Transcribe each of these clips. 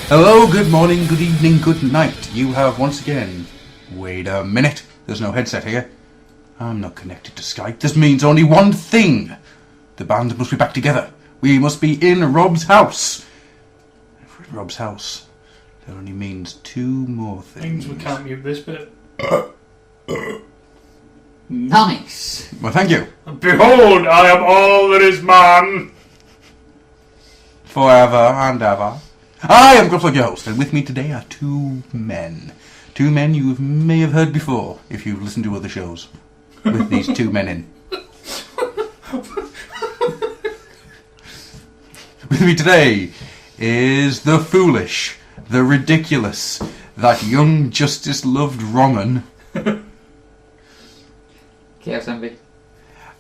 Hello, good morning, good evening, good night. You have once again... Wait a minute. There's no headset here. I'm not connected to Skype. This means only one thing. The band must be back together. We must be in Rob's house. If we're in Rob's house, that only means two more things. We can't mute this bit. Nice. Well, thank you. Behold, I am all that is man. Forever and ever. I am Gruff, your host, and with me today are two men. Two men you may have heard before, if you've listened to other shows. With these two men in. With me today is the foolish, the ridiculous, that young justice-loved wrong'un. KSMB.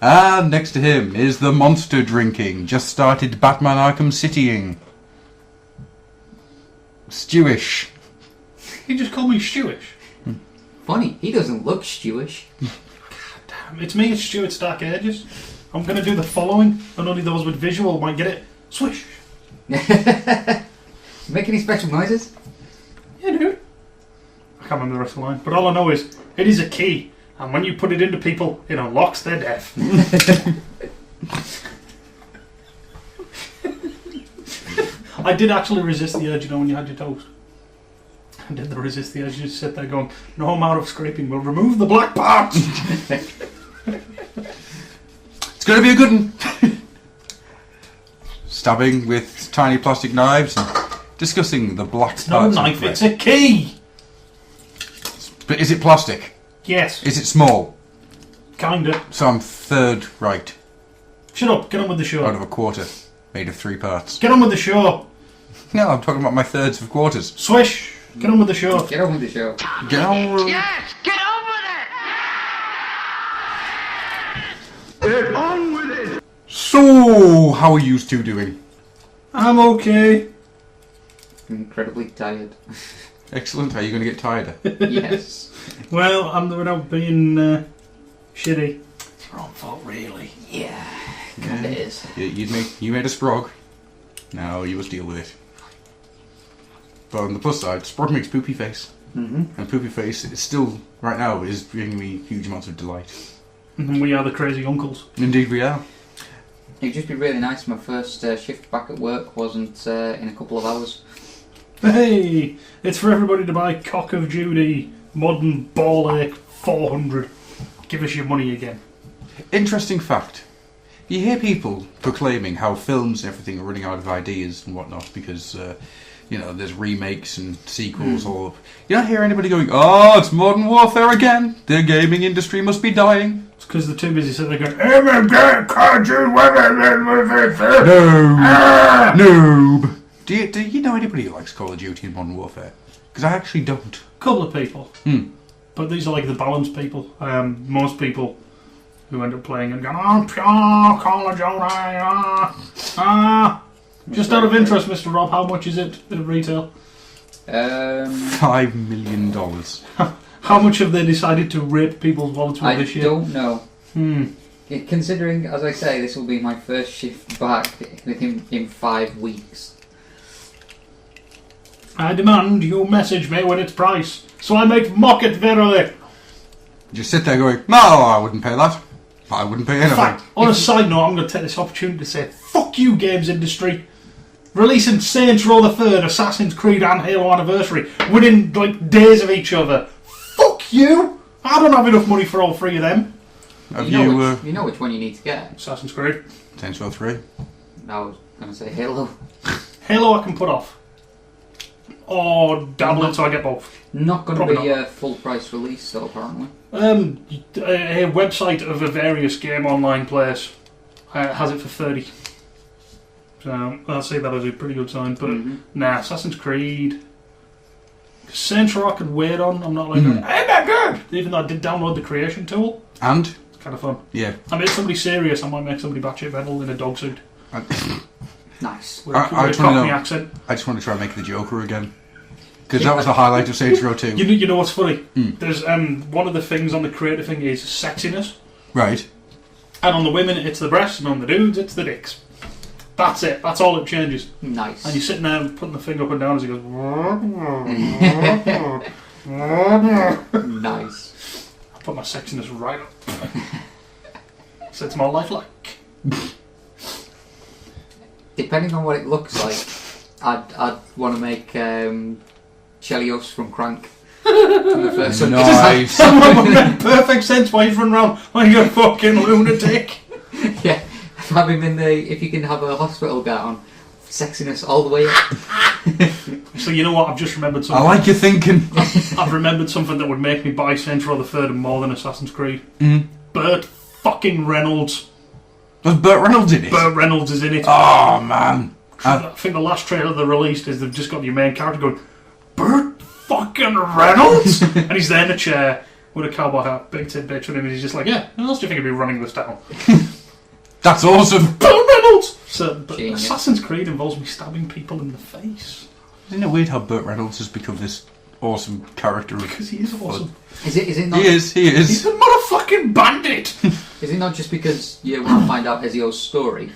And next to him is the monster drinking, just started Batman Arkham Citying. Stewish. He just called me Stewish. Funny, he doesn't look Stewish. Damn, it's me, it's Stuart's Dark Ages. I'm going to do the following, and only those with visual might get it. Swish. Make any special noises? Yeah, dude. I can't remember the rest of the line, but all I know is, it is a key, and when you put it into people, it unlocks their death. I did actually resist the urge, when you had your toast. I did resist the urge, you just sit there going, no amount of scraping will remove the black parts. It's going to be a good one. Stabbing with tiny plastic knives and discussing the black It's parts. not a knife, it's a key. But is it plastic? Yes. Is it small? Kinda. So I'm third right Shut up, get on with the show. out of a quarter made of 3 parts. Get on with the show. No, I'm talking about my thirds of quarters. Swish. Get on with the show. Get on with the show. Get on with it. Yes, get on with it! Get on with it! So, how are you two doing? I'm okay. Incredibly tired. Excellent. How are you going to get tired? Yes. Well, without being shitty. It's your own fault, really. Yeah, kinda is. You made a sprog. Now you must deal with it. But on the plus side, sprog makes poopy face. Mm-hmm. And poopy face is still, right now, is bringing me huge amounts of delight. And we are the crazy uncles. Indeed we are. It'd just be really nice. My first shift back at work wasn't in a couple of hours. Hey, it's for everybody to buy Cock of Judy Modern Ball Ache 400. Give us your money again. Interesting fact. You hear people proclaiming how films and everything are running out of ideas and whatnot because, there's remakes and sequels all. You don't hear anybody going, oh, it's Modern Warfare again. The gaming industry must be dying. It's because they're too busy sitting there going, can't you Noob. Do you know anybody who likes Call of Duty and Modern Warfare? Because I actually don't. Couple of people. But these are like the balanced people. Most people who end up playing and going, oh, pure Call of Duty. Just out of interest, Mr. Rob, how much is it at retail? $5 million. How much have they decided to rape people's wallets with this year? I don't know. Considering, as I say, this will be my first shift back in 5 weeks. I demand you message me when it's priced, so I make market verily. Just sit there going, no, I wouldn't pay that. I wouldn't pay anything. In fact, on a side note, I'm going to take this opportunity to say, fuck you, games industry. Releasing Saints Row the 3rd, Assassin's Creed and Halo Anniversary within days of each other. Fuck you! I don't have enough money for all 3 of them. You know which one you need to get? Assassin's Creed. Saints Row 3. I was going to say Halo. Halo I can put off. Or dabble it so I get both. Not going to Probably be not. a full price release though, apparently. A website of a various game online place has it for 30. So I'll say that as a pretty good sign. But nah, Assassin's Creed. Saints Row I could wait on. I'm not like, hey, that good! Even though I did download the creation tool. And? It's kind of fun. Yeah. I made somebody serious. I might make somebody batshit metal in a dog suit. Nice. With a Cockney accent. I just want to try and make the Joker again. Because that was the highlight of Saints Row 2. You know what's funny? There's one of the things on the creative thing is sexiness. Right. And on the women it's the breasts, and on the dudes it's the dicks. That's it. That's all it changes. Nice. And you're sitting there putting the finger up and down as he goes. Nice. I put my sexiness right up. So it's more lifelike. Depending on what it looks like, I'd want to make Chelios from Crank. From the first one. Nice. Someone would make perfect sense why he's running around like a fucking lunatic. Yeah, have him in the. If you can have a hospital gown, sexiness all the way up. So you know what? I've just remembered I something. like your thinking. I've remembered something that would make me buy Saints Row the Third more than Assassin's Creed. Mm. Burt fucking Reynolds. Was Burt Reynolds in it? Burt Reynolds is in it. Oh, man. I think the last trailer they released is they've just got your main character going, Burt fucking Reynolds? And he's there in a chair with a cowboy hat, big tidbit with him, and he's just like, yeah, who else do you think would be running this town? That's awesome. Burt Reynolds! So, but Genius. Assassin's Creed involves me stabbing people in the face. Isn't it weird how Burt Reynolds has become this awesome character? Because he is awesome. Is it not? He is. He's a motherfucking bandit! Is it not just because you want to find out Ezio's story,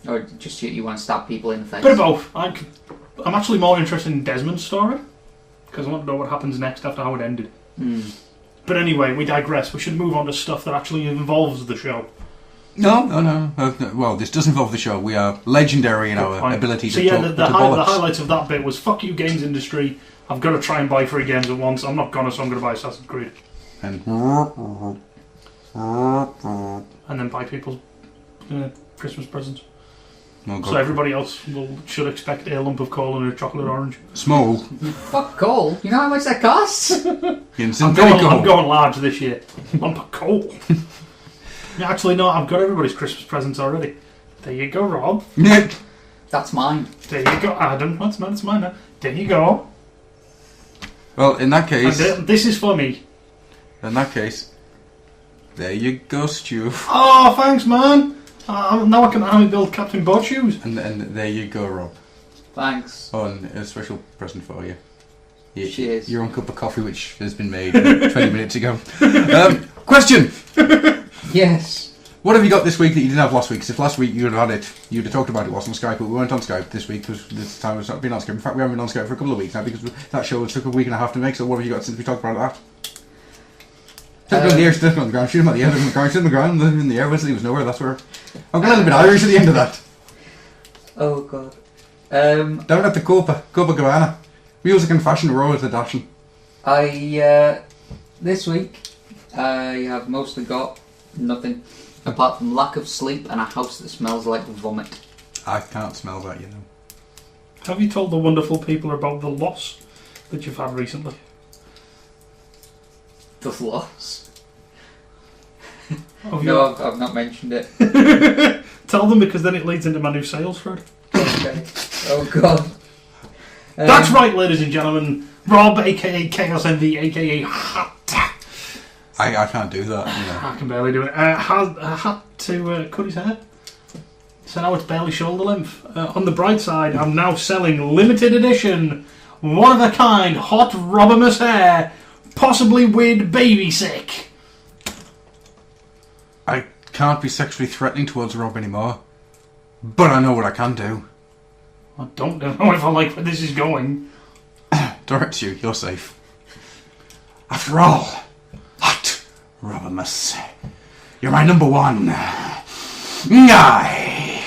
or just you want to stab people in the face? Bit of both. I'm actually more interested in Desmond's story, because I want to know what happens next after how it ended. Mm. But anyway, we digress. We should move on to stuff that actually involves the show. No. Well, this does involve the show. We are legendary in our Fine. ability So to yeah, talk the to bollocks. highlights of that bit was fuck you games industry. I've got to try and buy 3 games at once. I'm not gonna, so I'm gonna buy Assassin's Creed And and then buy people's Christmas presents. oh, God. So everybody else should expect a lump of coal and a chocolate orange. Small. Fuck coal. You know how much that costs? Instant I'm going large this year. Lump of coal. Actually, no, I've got everybody's Christmas presents already. There you go, Rob. Nick. That's mine. There you go, Adam. That's mine. It's mine now. There you go. Well, in that case, And this is for me. there you go, Stu. Oh, thanks, man. Now I can army build Captain Boat Shoes. And there you go, Rob. Thanks. Oh, and a special present for you. Cheers. Your own cup of coffee, which has been made 20 minutes ago. Question! Yes. What have you got this week that you didn't have last week? Because if last week you'd have had it, you'd have talked about it whilst on Skype, but we weren't on Skype this week because this time we've not been on Skype. In fact, we haven't been on Skype for a couple of weeks now because that show took a week and a half to make, so what have you got since we talked about that? Stick him on the air, stick him on the ground, shoot him at the end, on the ground, shoot him on the ground, in the air, whistle, he was nowhere, that's where... I'm going a little bit Irish at the end of that. Oh god. Down at the Copacabana. Music and fashion roll at the dashing. This week, I have mostly got nothing. Apart from lack of sleep and a house that smells like vomit. I can't smell that, you know. Have you told the wonderful people about the loss that you've had recently? The loss? Have No, I've not mentioned it. Tell them, because then it leads into my new sales thread. Okay. Oh god. That's right, ladies and gentlemen. Rob, aka Chaos Envy, aka Hat. I can't do that, you know. I can barely do it. Had to cut his hair. So now it's barely shoulder length. On the bright side, I'm now selling limited edition, one of a kind, hot Robimus hair, possibly with baby sick. I can't be sexually threatening towards Rob anymore. But I know what I can do. I don't know if I like where this is going. Direct you, you're safe. After all, hot Robimus, you're my number one. Aye.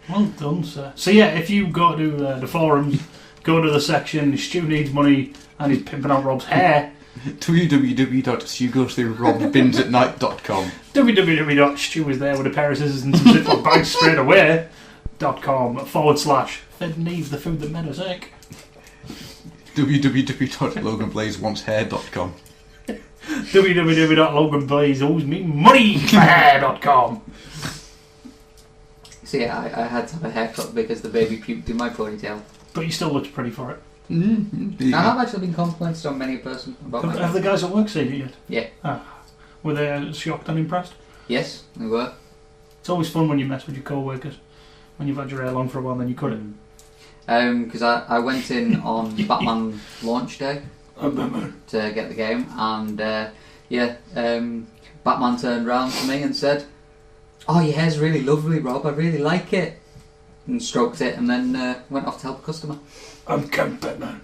Well done, sir. So yeah, if you go to the forums, go to the section Stu needs money and he's pimping out Rob's hair. www.stugosthroughrobbbinsatnight.com www.stuistherewith a pair of scissors and some Ziploc bags straight away.com/Fed needs the food that men are sick. www.loganblazewantshair.com www.loganblazeowesmemoney.com. So yeah, I had to have a haircut because the baby puked in my ponytail. But you still looked pretty for it. Mm-hmm. I have actually been complimented on many a person about my Have the guys at work seen it yet? Yeah. Were they shocked and impressed? Yes, they were. It's always fun when you mess with your co-workers. When you've had your hair long for a while and then you cut it. Because I went in on Batman launch day to get the game, and Batman turned round to me and said, "Oh, your hair's really lovely, Rob. I really like it." and stroked it, and then went off to help a customer. I'm Camp Batman.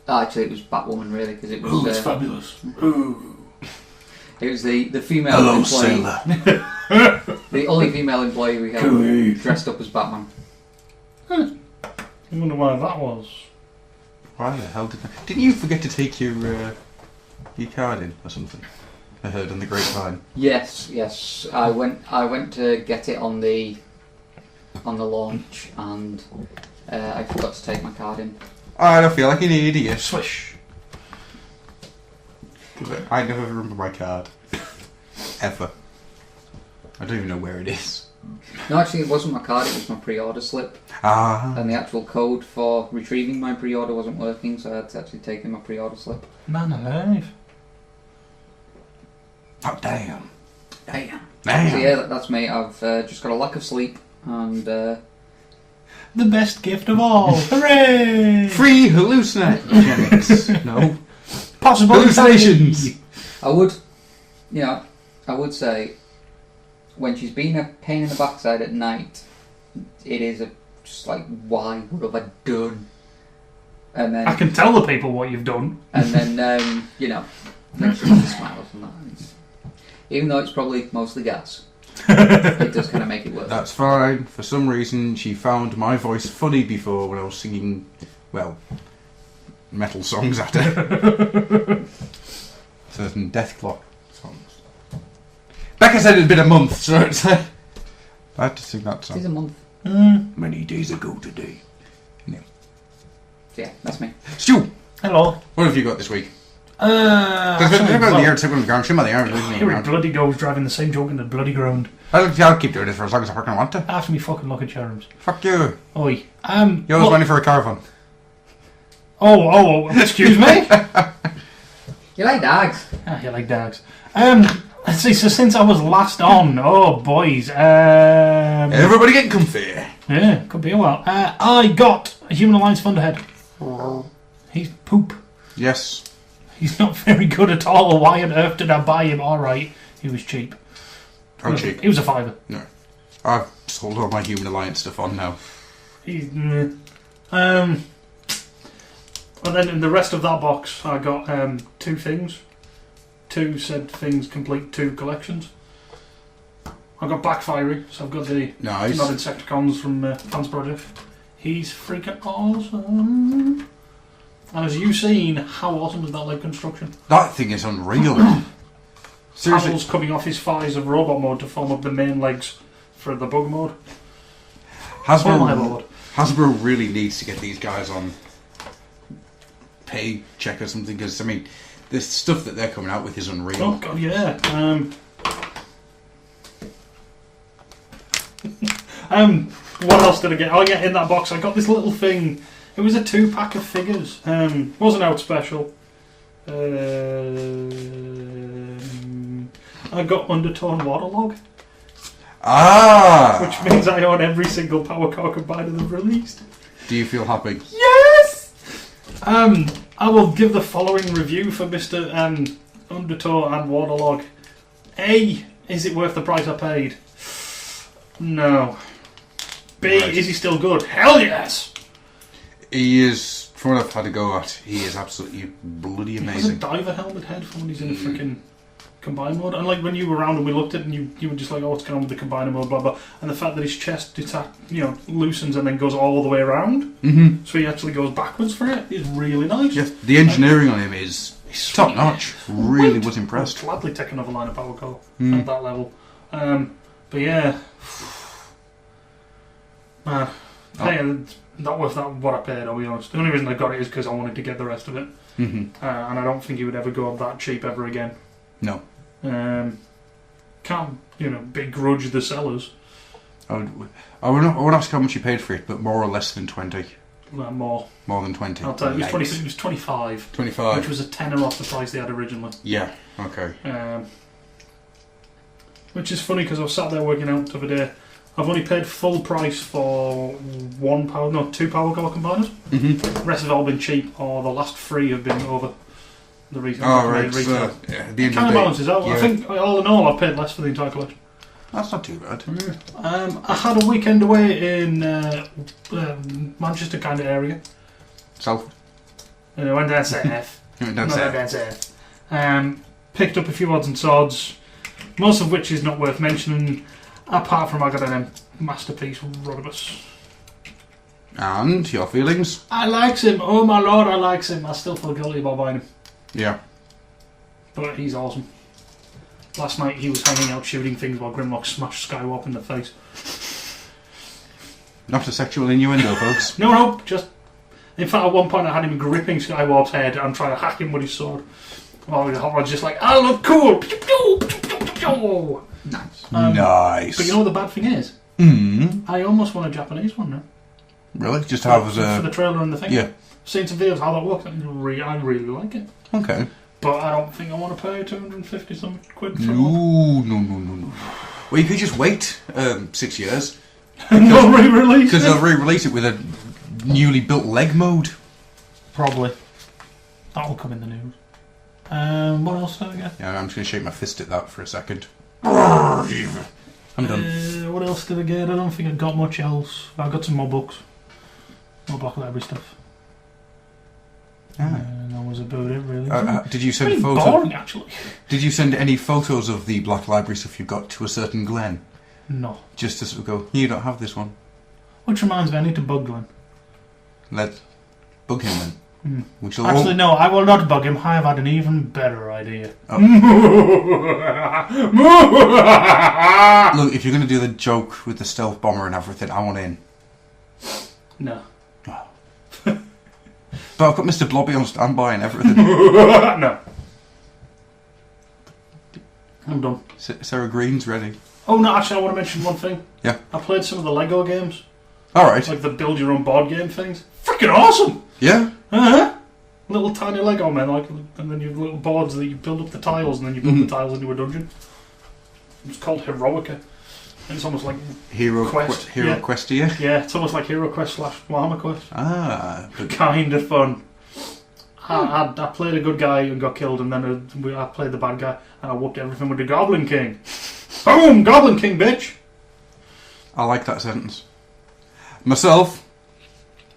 Actually, it was Batwoman, really, because it was. Ooh, it's fabulous. Ooh. It was the female Hello, employee. sailor. The only female employee we had Cool. dressed up as Batman. I wonder why that was. Why the hell didn't you forget to take your card in or something? I heard on the grapevine. Yes. I went to get it on the launch, and I forgot to take my card in. I don't feel like an idiot. Swish. I never remember my card. Ever. I don't even know where it is. No, actually, it wasn't my card. It was my pre-order slip, Ah. and the actual code for retrieving my pre-order wasn't working, so I had to actually take in my pre-order slip. Man alive. Oh, damn. Damn. Damn. So yeah, that's me. I've just got a lack of sleep, and The best gift of all. Hooray! Free hallucinogenics. No. Possible Hallucinations. I would say, when she's been a pain in the backside at night, it is just like, why? What have I done? And then I can tell the people what you've done. and then make sure she smiles and that. Even though it's probably mostly gas, it does kind of make it work. That's fine. For some reason, she found my voice funny before when I was singing, well, metal songs at her. Certain Deathclaw songs. Becca said it'd been a month, so it's I had to sing that It's song. a month. Many days ago today. So yeah, that's me. Stu, Hello. what have you got this week? Well, I'll bloody goes driving the same joke in the bloody ground. keep doing this for as long as I fucking want to. After me fucking lucky charms. Fuck you. Oi. You always money for a caravan. Oh, excuse me? You like dogs? You like dogs. Let's see, so since I was last on, oh boys, Everybody get comfy. yeah, could be a while. I got a Human Alliance Thunderhead. He's poop. Yes. He's not very good at all. Why on earth did I buy him? Alright, he was cheap. How cheap? He was a $5. No. I've sold all my Human Alliance stuff on now. He's, and then in the rest of that box, I got 2 things. 2 said things complete 2 collections. I got Backfiery, so I've got the Nice. not Insecticons from Fans Project. He's freaking awesome. And as you've seen, how awesome is that leg construction? That thing is unreal. Seriously. Panels coming off his thighs of robot mode to form up the main legs for the bug mode. Oh my lord. Hasbro really needs to get these guys on pay check or something, because I mean, the stuff that they're coming out with is unreal. Oh god, yeah. What else did I get? Oh yeah, in that box I got this little thing. It was a 2-pack of figures. Wasn't out special. I got Undertone Waterlog, Ah! which means I own every single Power Core combiner they've released. Do you feel happy? Yes! I will give the following review for Mr. Undertow and Waterlog. A, is it worth the price I paid? No. B, Right. is he still good? Hell yes! He is, from what I've had to go at, he is absolutely bloody He has a amazing. diver helmet head for when he's in a freaking combine mode. And like when you were around and we looked at it and you were just like, oh, what's going on with the combiner mode, blah blah. And the fact that his chest loosens and then goes all the way around, so he actually goes backwards for it, is really nice. Yes, the engineering on him is He's top sweet. notch. Really was I'll impressed. gladly take another line of Power Core at that level. But yeah, man, hey, not worth that what I paid. I'll be honest. The only reason I got it is because I wanted to get the rest of it, and I don't think he would ever go up that cheap ever again. No. Can't begrudge the sellers. I would ask how much you paid for it, but more or less than 20. More. More than 20. I'll tell you, it was Yikes. 26. It was 25, 25. which was a tenner off the price they had originally. Yeah, okay. Which is funny because I was sat there working out the other day. I've only paid full price for 2 Power Core combiners. The rest have all been cheap, or the last 3 have been over the retail. Oh, right. So, yeah, at the end Kind of of the balances out. yeah. I think all in all, I've paid less for the entire collection. That's not too bad. I had a weekend away in Manchester kind of area. South. And I went down south. You went down Not south. down south. Picked up a few odds and sods, most of which is not worth mentioning, apart from I got a masterpiece Rodibus. And your feelings? I likes him. Oh my lord, I likes him. I still feel guilty about buying him. Yeah. But he's awesome. Last night he was hanging out shooting things while Grimlock smashed Skywarp in the face. Not a sexual innuendo, folks. No, just... In fact, at one point I had him gripping Skywarp's head and trying to hack him with his sword. While I was just like, I look cool! Nice. Nice. But you know what the bad thing is? I almost want a Japanese one now. Really? Just have as For a... the trailer and the thing. Yeah. Seen some videos how that works. I really like it. Okay. But I don't think I want to pay 250 some quid for it. No. Well, you could just wait 6 years. Not re-release Because it. they'll re-release it with a newly built leg mode. Probably. That'll come in the news. What else did I get? Yeah, I'm just going to shake my fist at that for a second. I'm done. What else did I get? I don't think I got much else. I got some more books. More Black Library stuff. That was about it, really. Did you send Pretty photos? boring, actually. Did you send any photos of the Black Library stuff you got to a certain Glenn? No. Just to sort of go, you don't have this one. Which reminds me, I need to bug Glenn. Let's bug him then. We shall Actually, no, I will not bug him. I have had an even better idea. Look, if you're going to do the joke with the stealth bomber and everything, I want in. No. But I've got Mr. Blobby on standby and everything. No. I'm done. Sarah Green's ready. Oh, no, actually, I want to mention one thing. Yeah. I played some of the Lego games. Alright. Like the build your own board game things. Freaking awesome! Yeah? Uh-huh. Little tiny Lego men, like, and then you have little boards that you build up the tiles, and then you build the tiles into a dungeon. It's called Heroica. And it's almost like Hero Quest. Hero Quest here? Yeah, it's almost like Hero Quest / Warhammer Quest. Ah. Kind of fun. I played a good guy and got killed, and then I played the bad guy, and I whooped everything with the Goblin King. Boom! Goblin King, bitch! I like that sentence. Myself,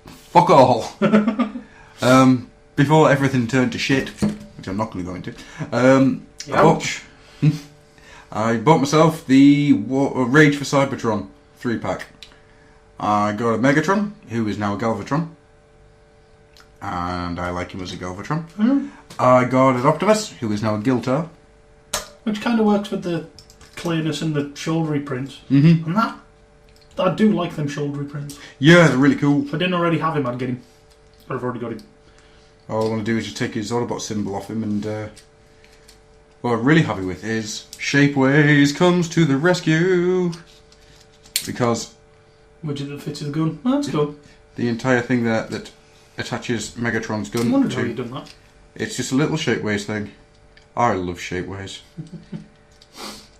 fuck all. Before everything turned to shit, which I'm not going to go into, I bought myself the Rage for Cybertron 3-pack. I got a Megatron, who is now a Galvatron, and I like him as a Galvatron. I got an Optimus, who is now a Giltar. Which kind of works with the clearness and the shouldery prints. Mm-hmm. And that, I do like them shouldery prints. Yeah, they're really cool. If I didn't already have him, I'd get him. But I've already got him. All I want to do is just take his Autobot symbol off him, and what I'm really happy with is Shapeways comes to the rescue, because Widget that fits his gun. Oh, that's cool. the entire thing that attaches Megatron's I gun wondered how to, you'd done that. it's just a little Shapeways thing. I love Shapeways.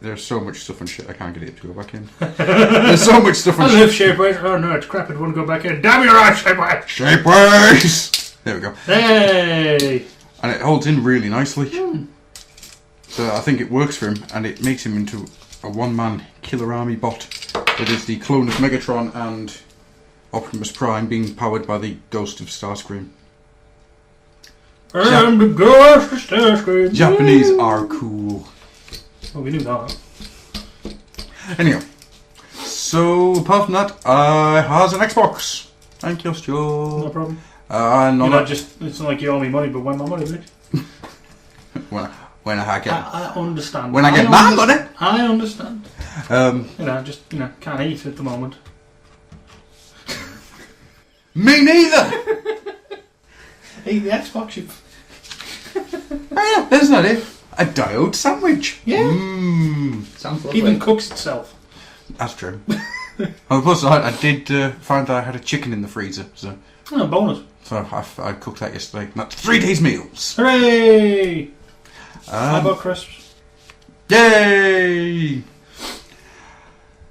There's so much stuff and shit I can't get it to go back in. There's so much stuff and I love Shapeways. Oh no, it's crap. It won't go back in. Damn your eyes, Shapeways! Shapeways! There we go. Hey! And it holds in really nicely. So I think it works for him, and it makes him into a one-man killer army bot. It is the clone of Megatron and Optimus Prime being powered by the ghost of Starscream. And the ghost of Starscream. Japanese are cool. Well, we knew that. Anyhow, so apart from that, I has an Xbox. Thank you, Stu. No problem. And You're not just, it's not like you owe me money, but when my money, bitch. when I get I understand. when I get my money. I understand. Just Can't eat at the moment. me neither. Eat the Xbox, you. Oh, yeah, isn't that it? A diode sandwich. Yeah. Sounds lovely. Even cooks itself. That's true. Oh, plus, I did find that I had a chicken in the freezer, so Bonus. I cooked that yesterday. And that's 3 days' meals. Hooray! How about crisps? Yay!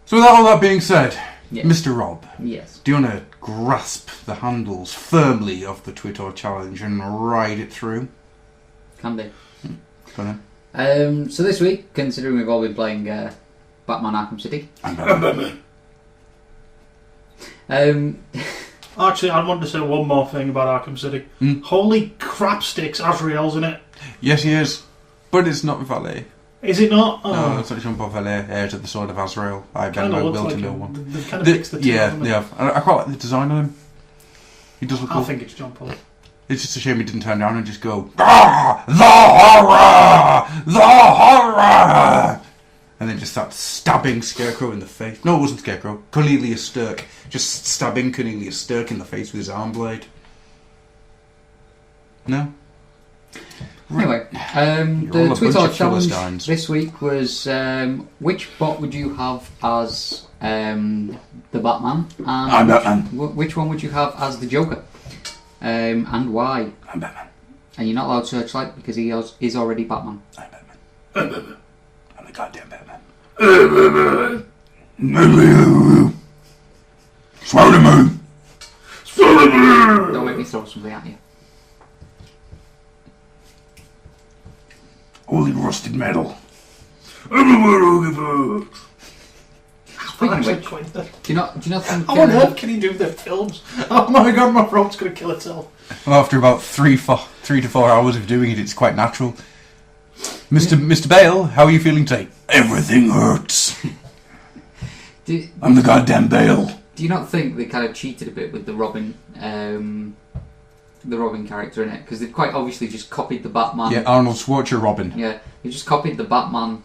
So with all that being said, Yes. Mr. Rob, Yes. do you want to grasp the handles firmly of the Twitter challenge and ride it through? Can do. Go on then. So this week, considering we've all been playing Batman Arkham City. I'm Batman. Actually, I want to say one more thing about Arkham City. Holy crap sticks, Azrael's in it. Yes, he is. But it's not Valet. Is it not? Oh. No, it's not Jean-Paul Valet, heir to the Sword of Azrael. I bend my will to no one. They've kind of fixed the two. Yeah. I quite like the design on him. He does look cool. I think it's John Paul. It's just a shame he didn't turn down and just go, "Ah, the horror! The horror!" And then just start stabbing Scarecrow in the face. No, it wasn't Scarecrow. Cornelius Stirk. Just stabbing Cornelius Stirk in the face with his arm blade. No? Anyway, the Twitter challenge this week was which bot would you have as the Batman? And I'm Batman. Which one would you have as the Joker? And why? I'm Batman. And you're not allowed Searchlight because he is already Batman. I'm Batman. I'm Batman. I'm the goddamn Batman. Spider-Man! Spider-Man! Don't make me throw something at you. Holy rusted metal. Speaking of which, do you not think... How on earth can he do the films? Oh my god, my throat's going to kill itself. Well, after about 3 to 4 hours of doing it, it's quite natural. Mr. Bale, how are you feeling today? Everything hurts. I'm the goddamn Bale. Do you not think they kind of cheated a bit with the Robin character in it? Because they've quite obviously just copied the Batman. Yeah, Arnold Schwarzenegger Robin. Yeah, they just copied the Batman.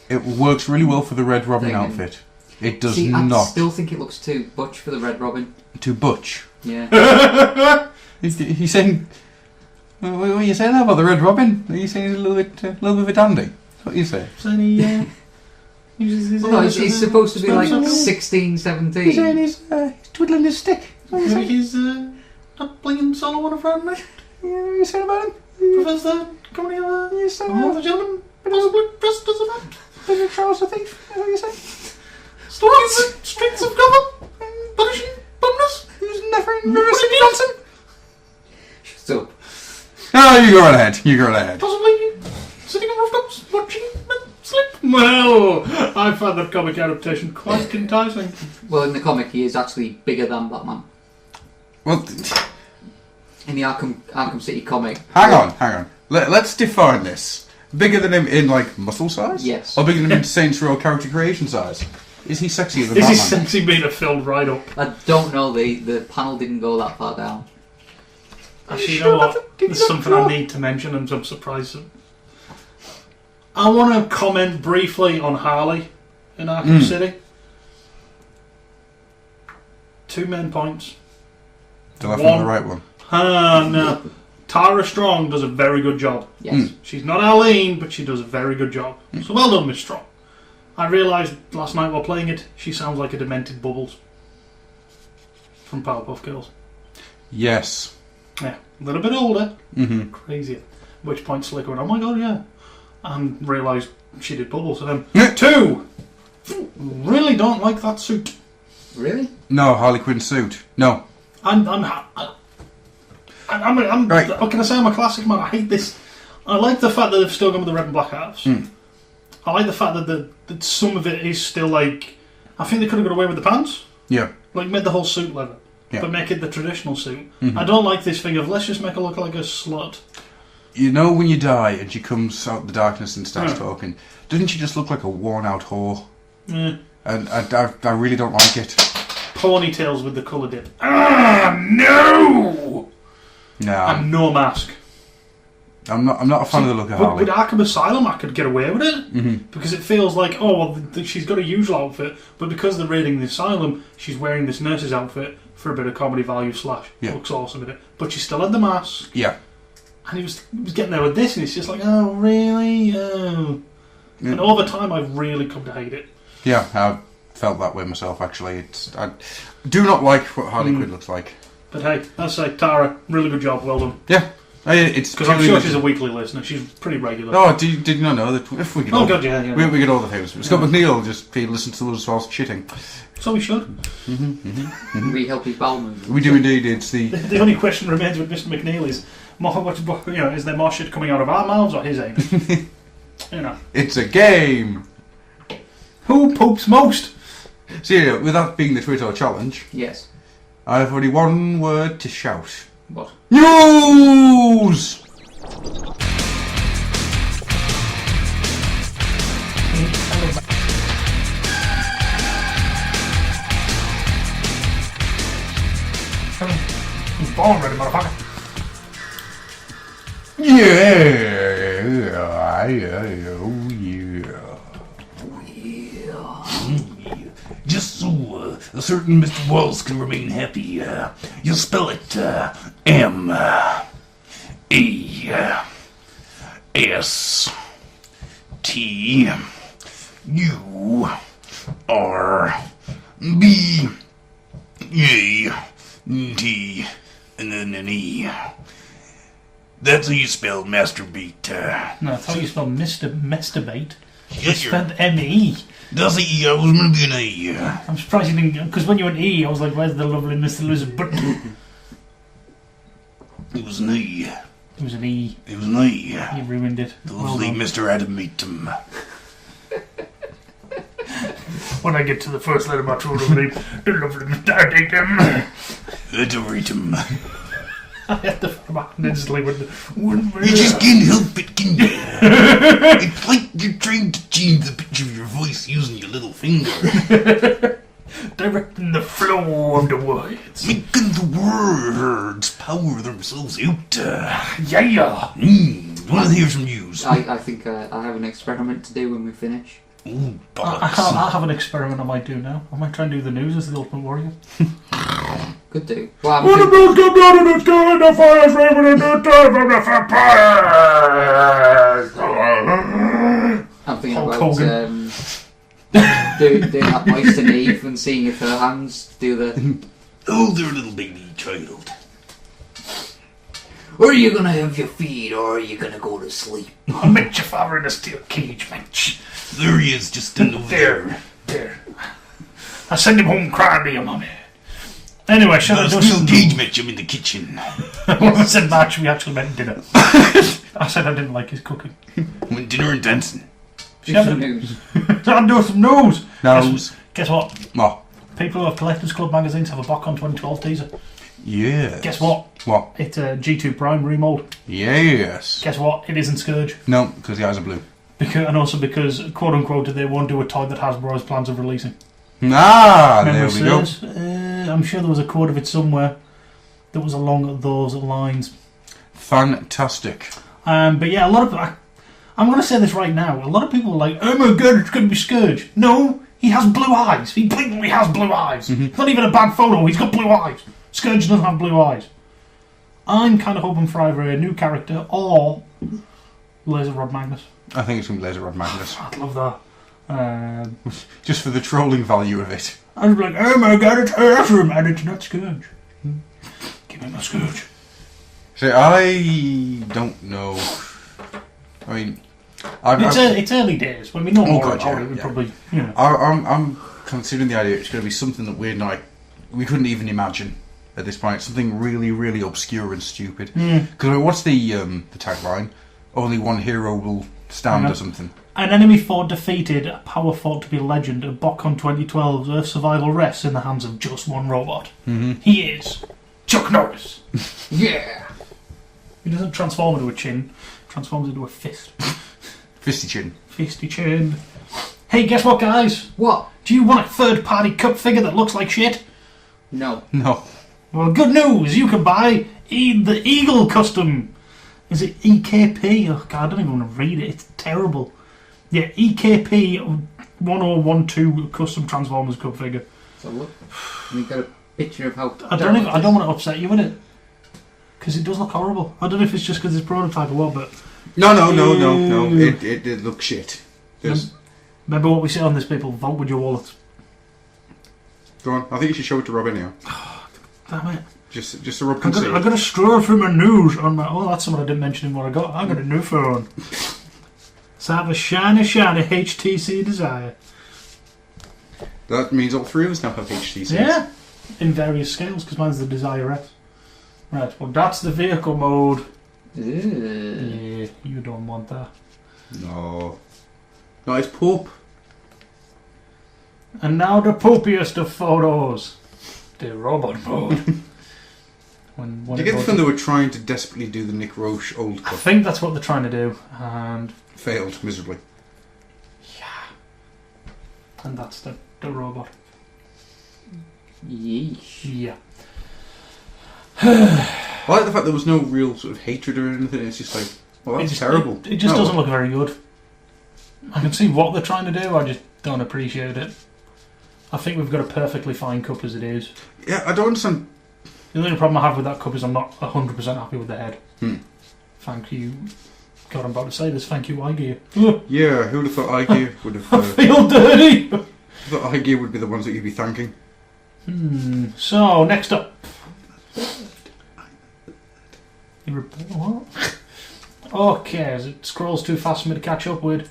It works really well for the Red Robin outfit. It does not. I still think it looks too butch for the Red Robin. Too butch? Yeah. He's saying... What are you saying about the Red Robin? Are you saying he's a little bit of a dandy? That's what you say. Well, no, he's supposed to be like 16, 17. He's saying he's twiddling his stick. Maybe he's not playing solo on a Friday night. Yeah, what are you saying about him? Prefers the company of a gentleman, possibly dressed as a man. Bit of a trouser thief, is what you say? Stalking the streets of Gotham, punishing bumness. Who's never seen Johnson? Shut up. Oh, you go right ahead. You go right ahead. Possibly sitting on rooftops, watching men sleep. Well, I found that comic adaptation quite enticing. Well, in the comic, he is actually bigger than Batman. Well, in the Arkham City comic. Hang on. Let's define this. Bigger than him in, like, muscle size? Yes. Or bigger than him in Saints Row character creation size? Is he sexier than Is Batman? he sexy being filled right up? I don't know, the panel didn't go that far down. Actually, you know what? There's something I need to mention and I'm surprised. I want to comment briefly on Harley in Arkham City. 2 main points. The left and the right one. No. Tara Strong does a very good job. Yes. She's not Arlene, but she does a very good job. So well done, Miss Strong. I realised last night while playing it, she sounds like a demented Bubbles from Powerpuff Girls. Yes. Yeah, a little bit older, Crazy. At which point Slick went, oh my god, yeah. And realised she did Bubbles. And then, 2! Really don't like that suit. Really? No, Harley Quinn suit. No. I'm right. What can I say? I'm a classic man. I hate this. I like the fact that they've still gone with the red and black halves. I like the fact that some of it is still like... I think they could have got away with the pants. Yeah. Like, made the whole suit leather. Yeah. But make it the traditional suit. I don't like this thing of, let's just make her look like a slut. You know when you die and she comes out of the darkness and starts talking, doesn't she just look like a worn-out whore? Yeah. And I really don't like it. Ponytails with the colour dip. Ah, no! No. And no mask. I'm not a fan of the look of Harley. With Arkham Asylum, I could get away with it because it feels like, oh, well, she's got a usual outfit, but because they're raiding the asylum, she's wearing this nurse's outfit for a bit of comedy value / looks awesome in it. But she still had the mask. Yeah. And he was getting there with this, and it's just like, oh, really? Oh. Yeah. And over time, I've really come to hate it. Yeah, I felt that way myself. Actually, I do not like what Harley Quinn looks like. But hey, I'd say Tara, really good job, well done. Yeah. It's because I'm sure she's a weekly listener. She's pretty regular. Oh, did you not know that if we get God, yeah. We get all the things. Scott McNeil just listen to us whilst shitting. So we should. We help his bowel movement. We do indeed. It's the only question remains with Mr. McNeil is, is there more shit coming out of our mouths or his anus? It's a game. Who poops most? So yeah, with that being the Twitter challenge, Yes. I have only one word to shout. What? News! He's born ready, motherfucker. Yeah, oh yeah. Just so a certain Mr. Walls can remain happy, you'll spell it MASTURBATE, and then an E. That's how you spell masturbate. No, that's how you spell masturbate. Yeah, It's spelled M-E. that's the E. I was going to be an E. I'm surprised you didn't... Because when you went E, I was like, where's the lovely Mr. Lizard? But It was an E. it was an E. It was an E. You ruined it. The Well lovely done. Mr. Adamatum. When I get to the first letter of my true name, the lovely Mr. Adamatum. Adamatum. I had to find my hand instantly with the... You just can't help it, can you? It's like you're trying to change the pitch of your voice using your little finger. Directing the flow of the words. Making the words power themselves out. Yeah! Want to hear some news? I think I have an experiment to do when we finish. Ooh, I bollocks. have an experiment I might do now. I might try and do the news as the Ultimate Warrior. Could do. Well, I'm What thinking, about the blood in the sky and the fire flaming in the time of the vampires? I'm thinking Hulk about Hogan. doing that voice to Neve and seeing if her hands do the... Oh, they're a little baby child. Are you gonna have your feed or are you gonna go to sleep? I met your father in a steel cage, Mitch. There he is, just in over there. There. I send him home crying to your mummy. Anyway, shall I Not do a steel some cage, Mitch. I'm in the kitchen. When I said match, we actually meant dinner. I said I didn't like his cooking. When dinner and dancing. Shall I News. I'll do some news. News. Guess what? What? People of Collectors Club magazines have a BotCon 2012 teaser. Yes. Guess what? What? It's a G2 Prime remold. Yes. Guess what? It isn't Scourge. No, because the eyes are blue. And also because, quote unquote, they won't do a toy that Hasbro has plans of releasing. Ah, there Memory we go. serves. I'm sure there was a quote of it somewhere that was along those lines. Fantastic. But yeah, a lot of... I'm going to say this right now. A lot of people are like, oh my god, it's going to be Scourge. No, he has blue eyes. He blatantly has blue eyes. It's not even a bad photo. He's got blue eyes. Scourge doesn't have blue eyes. I'm kind of hoping for either a new character or Laser Rod Magnus. I think it's going to be Laser Rod Magnus. I'd love that. Just for the trolling value of it. I'd be like, oh my god, it's awesome, and it's not Scourge. Give me my Scourge. So I don't know. I mean, It's early days. When we know more God, about yeah, it, we yeah. probably, you know. I'm considering the idea it's going to be something that we couldn't even imagine at this point. Something really, really obscure and stupid. Because I mean, what's the tagline? Only one hero will stand or something. An enemy fort defeated, a power fought to be a legend, and BotCon 2012's Earth survival rests in the hands of just one robot. He is Chuck Norris. Yeah! He doesn't transform into a chin, transforms into a fist. Fisty chin. Fisty chin. Hey, guess what, guys? What? Do you want a third-party cup figure that looks like shit? No. No. Well, good news! You can buy the Eagle Custom. Is it EKP? Oh, God, I don't even want to read it. It's terrible. Yeah, EKP 1012 Custom Transformers Cup figure. So look, we got a picture of how... I don't want to upset you with it. Because it does look horrible. I don't know if it's just because it's prototype or what, but... No. It looks shit. Just Remember what we say on this, people. Vote with your wallets. go on. I think you should show it to Rob anyhow. Damn it. Just so Rob can see I it. got to scroll through my news on my... Oh, that's something I didn't mention in what I got. I got a new phone. So I have a shiny HTC Desire. That means all three of us now have HTCs. Yeah. In various scales, because mine's the Desire S. Right, well, that's the vehicle mode. Yeah, you don't want that. No. No, it's Pope. And now the poopiest of photos. The robot mode. Do you get the feeling they were trying to desperately do the Nick Roche old I cut? think that's what they're trying to do. And failed miserably. yeah. And that's the robot. Yeesh. Yeah. I like the fact there was no real sort of hatred or anything. It's just like, well, that's terrible. It just doesn't look very good. I can see what they're trying to do, I just don't appreciate it. I think we've got a perfectly fine cup as it is. Yeah, I don't understand. The only problem I have with that cup is I'm not 100% happy with the head. Thank you. God, I'm about to say this. Thank you, iGear. Yeah, who would have thought iGear would have... I feel dirty! I thought iGear would be the ones that you'd be thanking. So, next up. What? Okay, as it scrolls too fast for me to catch up with.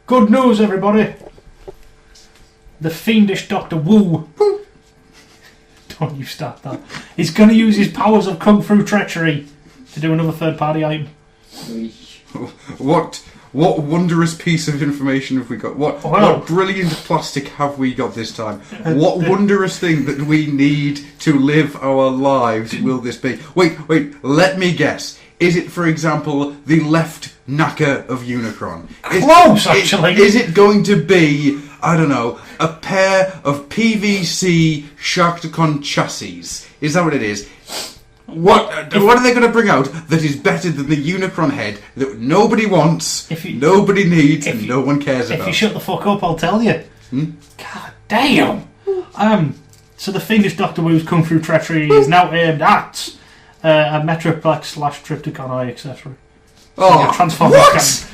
Good news, everybody. The fiendish Dr. Wu. Don't you start that. He's going to use his powers of kung fu treachery to do another third-party item. What wondrous piece of information have we got? What brilliant plastic have we got this time? What wondrous thing that we need to live our lives will this be? Wait, let me guess. Is it, for example, the left knacker of Unicron? Close, actually. Is it going to be, I don't know, a pair of PVC Sharkticon chassis? Is that what it is? What are they going to bring out that is better than the Unicron head that nobody wants, nobody needs, and no one cares about? If you shut the fuck up, I'll tell you. God damn! So the fiendish Dr. Wu's kung fu treachery is now aimed at a Metroplex / Triptychon eye accessory. Oh, what?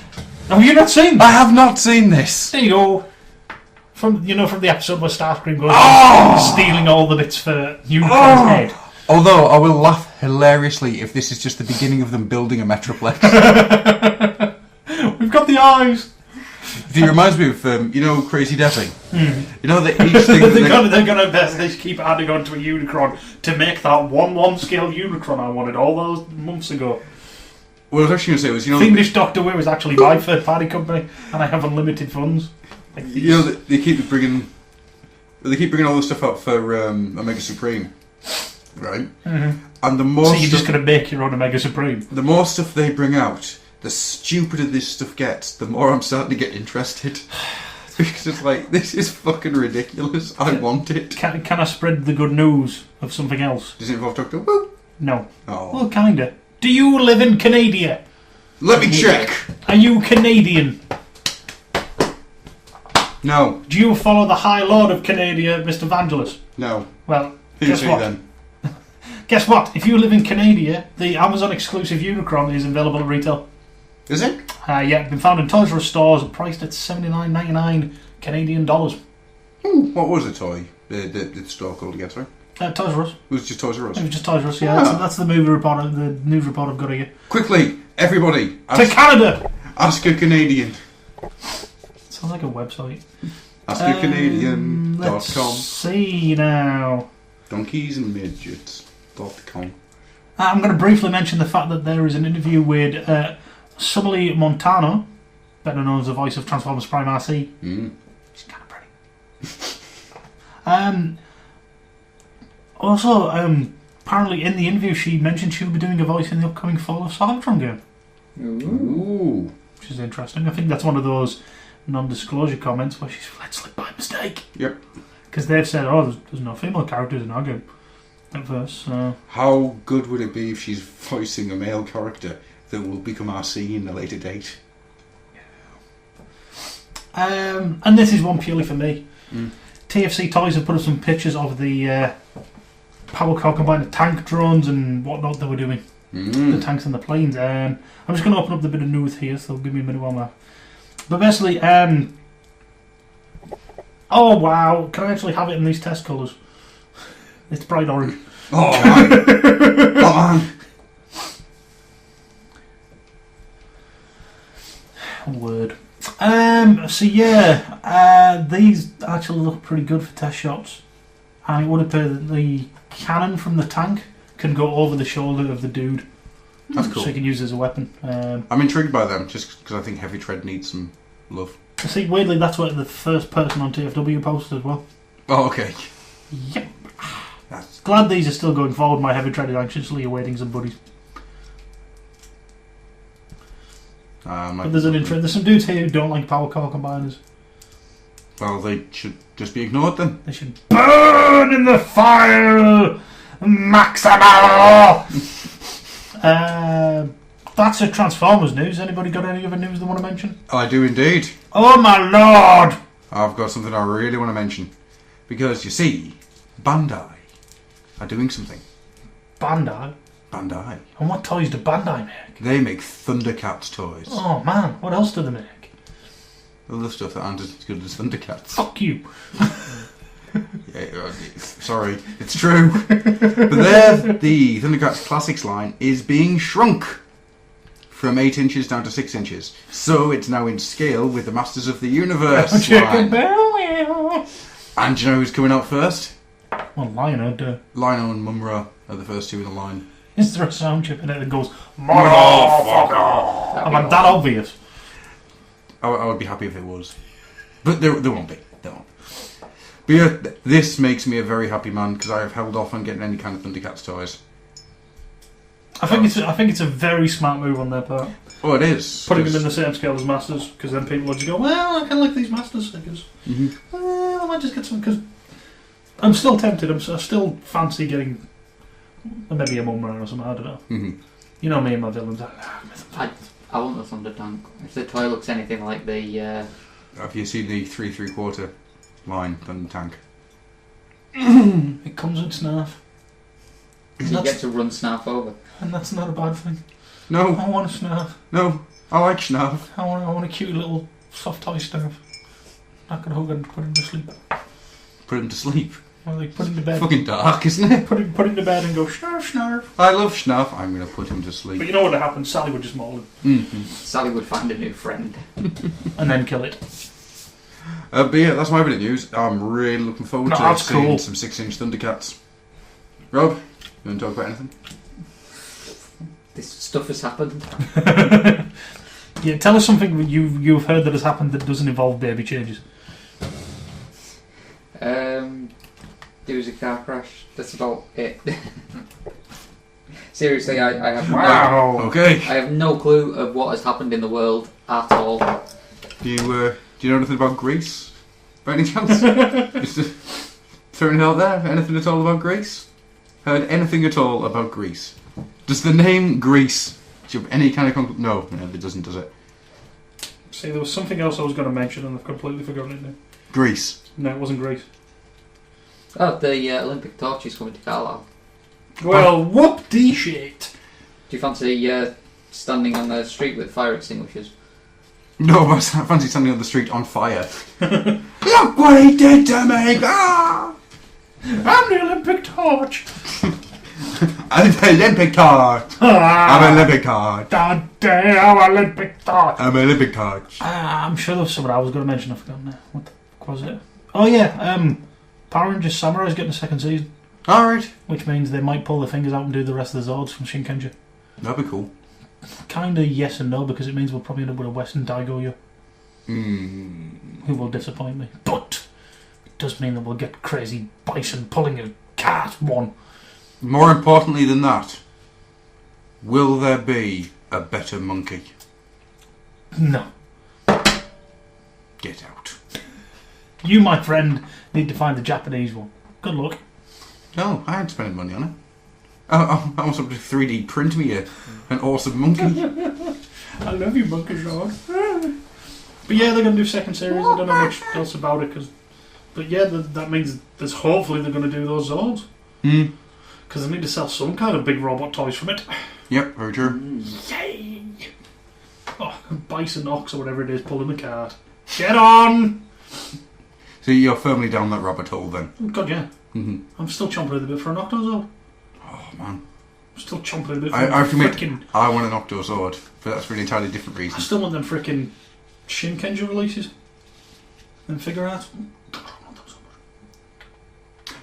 Have you not seen I have not seen this. There you go. From the episode where Starscream goes stealing all the bits for Unicron's head. Although I will laugh hilariously if this is just the beginning of them building a Metroplex. We've got the eyes. It reminds me of Crazy Debbie. You know that each thing they're going to keep adding on to a Unicron to make that 1/1 scale Unicron I wanted all those months ago. What I was actually going to say was, Fiendish Doctor Wu is actually my third party company, and I have unlimited funds. Like they keep bringing all the stuff up for Omega Supreme. Right? And the more so you're just going to make your own Omega Supreme? The more stuff they bring out, the stupider this stuff gets, the more I'm starting to get interested. Because it's like, this is fucking ridiculous. I want it. Can I spread the good news of something else? Does it involve Doctor Who? No. Oh. Well, kinda. Do you live in Canada? Let me check. Are you Canadian? No. Do you follow the High Lord of Canada, Mr. Vangelis? No. Well, Who's he then? Guess what? If you live in Canada, the Amazon exclusive Unicron is available at retail. Is it? Yeah, been found in Toys R Us stores and priced at $79.99 Canadian dollars. What was the toy? The store called again, sorry? Toys R Us. It was just Toys R Us? It was just Toys R Us, yeah. That's the movie report, the news report I've got here. Quickly, everybody. To Canada! Ask a Canadian. Sounds like a website. AskACanadian.com. Let's see now. Donkeysandmidgets.com. I'm going to briefly mention the fact that there is an interview with Summerlee Montano, better known as the voice of Transformers Prime RC. She's kind of pretty. Also, apparently in the interview she mentioned she will be doing a voice in the upcoming Fall of Cybertron game. Ooh. Which is interesting. I think that's one of those non-disclosure comments where she's let slip by mistake. Yep. Because they've said, there's no female characters in our game at first. So. How good would it be if she's voicing a male character that will become RC in a later date? And this is one purely for me. TFC Toys have put up some pictures of the power core combined with tank drones and whatnot they were doing. The tanks and the planes. I'm just going to open up the bit of news here, so give me a minute while that. But basically, oh wow, can I actually have it in these test colours? It's bright orange. Oh man. Oh man. Word. So yeah, these actually look pretty good for test shots. And it would appear that the cannon from the tank can go over the shoulder of the dude. That's cool. So you can use it as a weapon. I'm intrigued by them, just because I think Heavy Tread needs some love. See, weirdly, that's what the first person on TFW posted as well. Oh, okay. Yep. That's Glad these are still going forward. My heavy treaded, anxiously awaiting some buddies. But there's some dudes here who don't like power core combiners. Well, they should just be ignored then. They should burn in the fire, Maximal. That's a Transformers news. Anybody got any other news they want to mention? I do indeed. Oh my lord! I've got something I really want to mention. Because, you see, Bandai are doing something. Bandai? Bandai. And what toys do Bandai make? They make Thundercats toys. Oh man, what else do they make? Other stuff that aren't as good as Thundercats. Fuck you. Yeah, sorry, it's true. But there, the Thundercats Classics line is being shrunk from 8 inches down to 6 inches. So it's now in scale with the Masters of the Universe line. And do you know who's coming out first? Well, Lionhead. Lino and Mumra are the first two in the line. Is there a sound chip in it that goes, motherfucker? Am I that obvious? I would be happy if there was. But there won't be. There won't. But yeah, this makes me a very happy man because I have held off on getting any kind of Thundercats toys. I think it's a very smart move on their part. Oh, it is. Putting them in the same scale as Masters, because then people will just go, well, I kind of like these Masters figures. Well, I might just get some, because I'm still tempted. I still fancy getting maybe a Mumra or something, I don't know. You know me and my villains. I want the Thunder Tank. If the toy looks anything like the... Have you seen the 3 3/4 line Thunder Tank? It comes with Snarf. You get to run Snarf over. And that's not a bad thing. No. I want a Snarf. No. I like Snarf. I want a cute little soft toy Snarf. Not gonna hug and put him to sleep. Put him to sleep. Or like put him to bed. Fucking dark, isn't it? Put him to bed and go Snarf, Snarf. I love Snarf. I'm gonna put him to sleep. But you know what would happen? Sally would just maul him. Sally would find a new friend. And then kill it. But yeah, that's my bit of news. I'm really looking forward to seeing cool. some 6-inch Thundercats. Rob, you want to talk about anything? This stuff has happened. Yeah, tell us something you've heard that has happened that doesn't involve baby changes. There was a car crash. That's about it. Seriously, I have Okay. I have no clue of what has happened in the world at all. Do you know anything about Greece? By any chance? Just throwing it out there. Anything at all about Greece? Heard anything at all about Greece? Does the name Greece have any kind of... No, it doesn't, does it? See, there was something else I was going to mention and I've completely forgotten it now. Greece. No, it wasn't Greece. Oh, the Olympic torch is coming to Carlisle. Well, whoop-dee-shit. Do you fancy standing on the street with fire extinguishers? No, but I fancy standing on the street on fire. Look what he did to me! Ah! I'm the Olympic torch. I'm the Olympic torch! I'm an Olympic torch! God damn, Olympic torch! I'm an Olympic torch. I'm sure there was something I was going to mention. I've forgotten now. What the fuck was it? Oh yeah, Power Rangers Samurai's getting a second season. Alright. Which means they might pull their fingers out and do the rest of the Zords from Shinkenger. That'd be cool. Kinda yes and no, because it means we'll probably end up with a Western Daigoya. Who will disappoint me. But it does mean that we'll get crazy bison pulling a cat one. More importantly than that, will there be a better monkey? No. Get out. You, my friend, need to find the Japanese one. Good luck. No, I ain't spending money on it. I want somebody to 3D print me an awesome monkey. I love you, Monkey Shard. But yeah, they're going to do second series. I don't know much else about it. But yeah, that means there's hopefully they're going to do those Zords. Because they need to sell some kind of big robot toys from it. Yep, very true. Yay! Oh, Bison Ox or whatever it is pulling the cart. Get on! So you're firmly down that rabbit hole then? God, yeah. I'm still chomping at the bit for an Octozord. Oh, man. I'm still chomping at the bit for I have to admit, frickin'... I want an Octozord, but that's for an entirely different reason. I still want them frickin' Shinkenger releases. And figure out.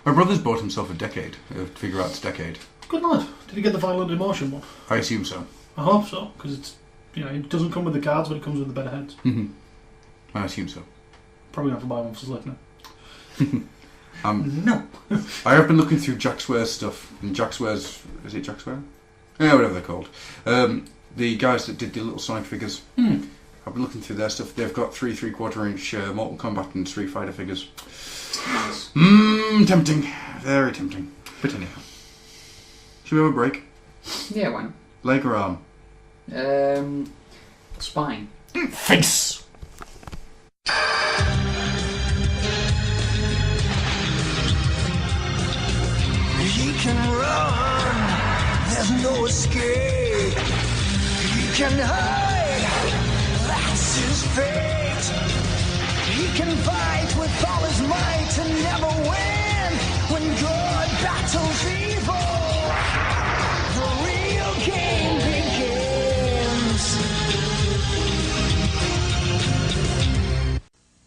My brother's bought himself a Figure Arts Decade. Good lad. Did he get the Violent Emotion one? I assume so. I hope so, because it's, it doesn't come with the cards, but it comes with the better heads. I assume so. Probably not to buy one for Slipknot. No. I have been looking through Jack Swear's stuff, and Jack Swear's... Is it Jack Swear? Yeah, whatever they're called. The guys that did the little Sonic figures. I've been looking through their stuff. They've got 3 3/4-inch Mortal Kombat and Street Fighter figures. Nice. Tempting. Very tempting. But anyhow. Should we have a break? Yeah, why not? Leg or arm? Spine. Face! He can run, there's no escape. He can hide, that's his fate. He can fight with all his might and never win. When good battles evil, the real game begins.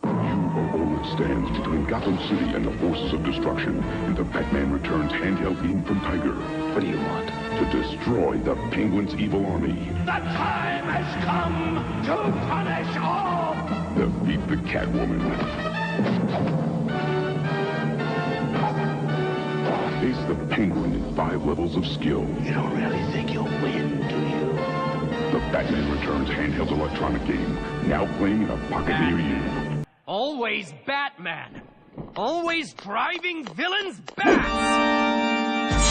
You are all that stands between Gotham City and the forces of destruction in the Batman Returns handheld game from Tiger. What do you want? To destroy the Penguin's evil army. The time has come to punish all! Defeat the Catwoman. Face the Penguin in 5 levels of skill. You don't really think you'll win, do you? The Batman Returns handheld electronic game. Now playing in a pocket near you. Always Batman. Always driving villains' bats.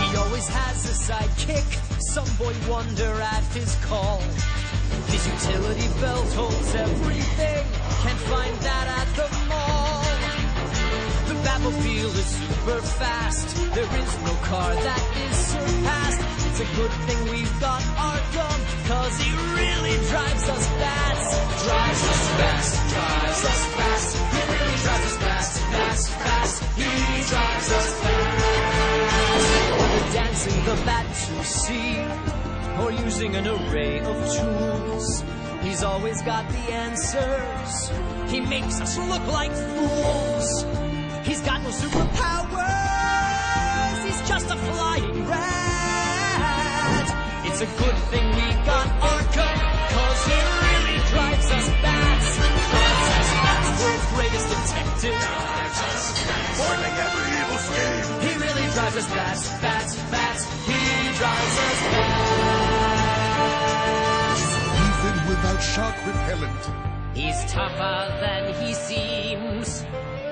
He always has a sidekick, some boy wonder at his call. His utility belt holds everything, can't find that at the mall. The Batmobile is super fast, there is no car that is surpassed. It's a good thing we've got Arkham, cause he really drives us bats. Drives us fast, drives us fast, he really drives us fast, fast, fast, he drives us fast. Whether dancing the bat to see, or using an array of tools, he's always got the answers, he makes us look like fools. He's got no superpowers, he's just a flying rat. It's a good thing we got Arkham, cause he really drives us bats. Drives us bats, world's greatest detective. Foiling every evil scheme! He really drives us bats, bats, bats. He drives us bats. Even without shock repellent, He's tougher than he seems.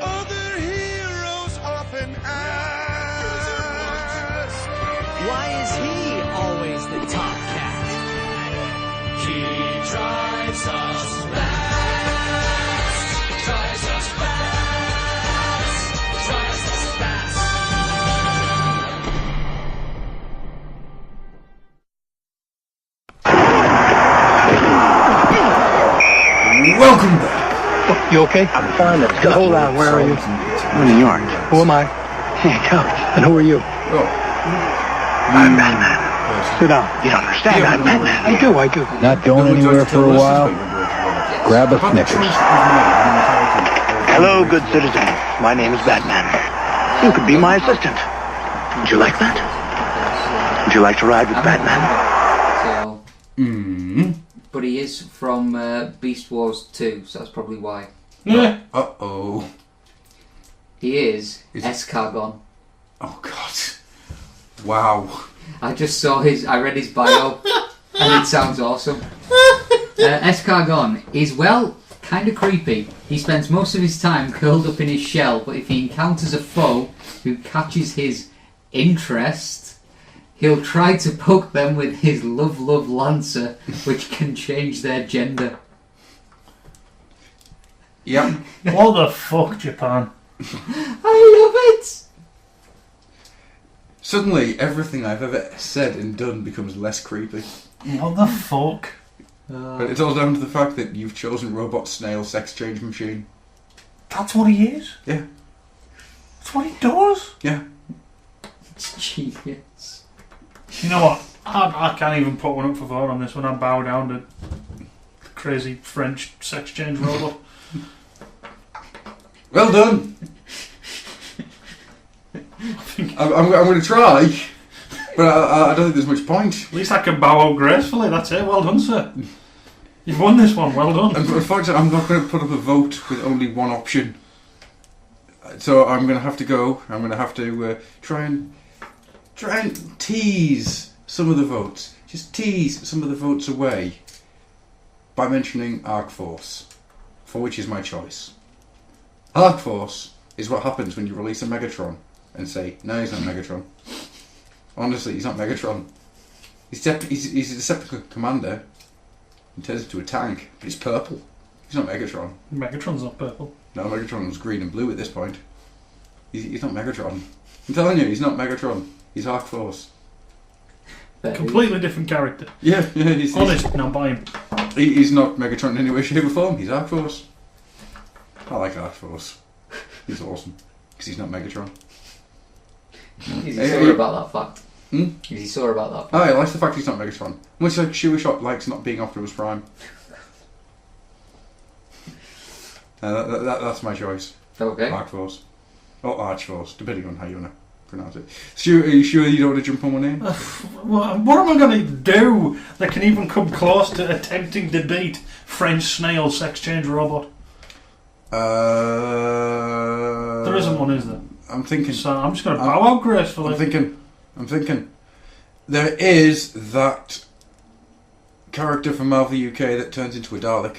other heroes often ask, Why is he always the top cat? He drives us bats. Drives us bats. Drives us bats. Welcome back! You okay? I'm fine, let's go. Hold on, where are you? I'm in New York. Who am I? Hey, Coach. And who are you? I'm Batman. Sit down. You don't understand, I'm Batman. I do. Not going anywhere for a while? Grab a Snickers. Hello, good citizen. My name is Batman. You could be my assistant. Would you like that? Would you like to ride with Batman? But he is from Beast Wars 2, so that's probably why. Yeah. Uh-oh. He is Escargon. Oh, God. Wow. I just saw I read his bio, and it sounds awesome. Escargon is, well, kind of creepy. He spends most of his time curled up in his shell, but if he encounters a foe who catches his interest, he'll try to poke them with his love lancer, which can change their gender. Yep. What the fuck, Japan? I love it! Suddenly, everything I've ever said and done becomes less creepy. What the fuck? But it's all down to the fact that you've chosen Robot Snail Sex Change Machine. That's what he is? Yeah. That's what he does? Yeah. It's genius. You know what? I can't even put one up for vote on this one. I bow down to crazy French sex change robot. Well done! I'm going to try, but I don't think there's much point. At least I can bow out gracefully. That's it. Well done, sir. You've won this one. Well done. Unfortunately, I'm not going to put up a vote with only one option. So I'm going to have to go. I'm going to have to try and tease some of the votes. Just tease some of the votes away by mentioning Arc Force, for which is my choice. Arc Force is what happens when you release a Megatron and say, no, he's not Megatron. Honestly, he's not Megatron. He's a Decepticon commander. He turns into a tank, but he's purple. He's not Megatron. Megatron's not purple. No, Megatron was green and blue at this point. He's not Megatron. I'm telling you, he's not Megatron. He's Arc Force. Completely different character. Yeah, he's honest. Now buy him. He's not Megatron in any way, shape, or form. He's Arc Force. I like Arc Force. He's awesome because he's not Megatron. Is he sore about that fact? Is he sore about that fact? Oh, he likes the fact he's not Megatron. Much like Sure likes not being Optimus Prime. That's my choice. Okay. Arc Force. Or Arch Force, depending on how you want to pronounce it. Stu, are you sure you don't want to jump on one name? What am I going to do that can even come close to attempting to beat French snail sex change robot? There isn't one, is there? I'm thinking. So I'm just going to bow out gracefully. I'm thinking. There is that character from Marvel UK that turns into a Dalek.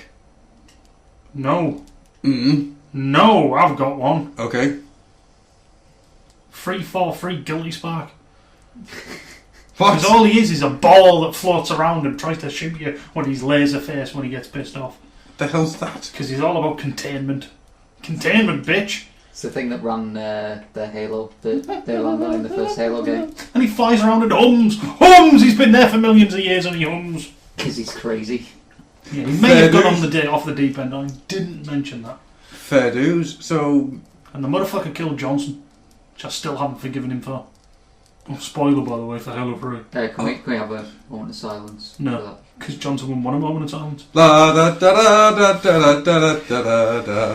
No. No, I've got one. Okay. 343 Guilty Spark. What? Because all he is a ball that floats around and tries to shoot you when he's laser faced when he gets pissed off. The hell's that? Because he's all about containment. Containment, bitch! It's the thing that ran the Halo, they landed on in the first Halo game. And he flies around and hums! Hums! He's been there for millions of years and he hums. Because he's crazy. Yeah, he may have gone off the deep end. I didn't mention that. Fair dues. So. And the motherfucker killed Johnson, which I still haven't forgiven him for. Oh, spoiler, by the way, for Halo 3. Can we have a moment of silence? No, because Johnson wouldn't want a moment of silence.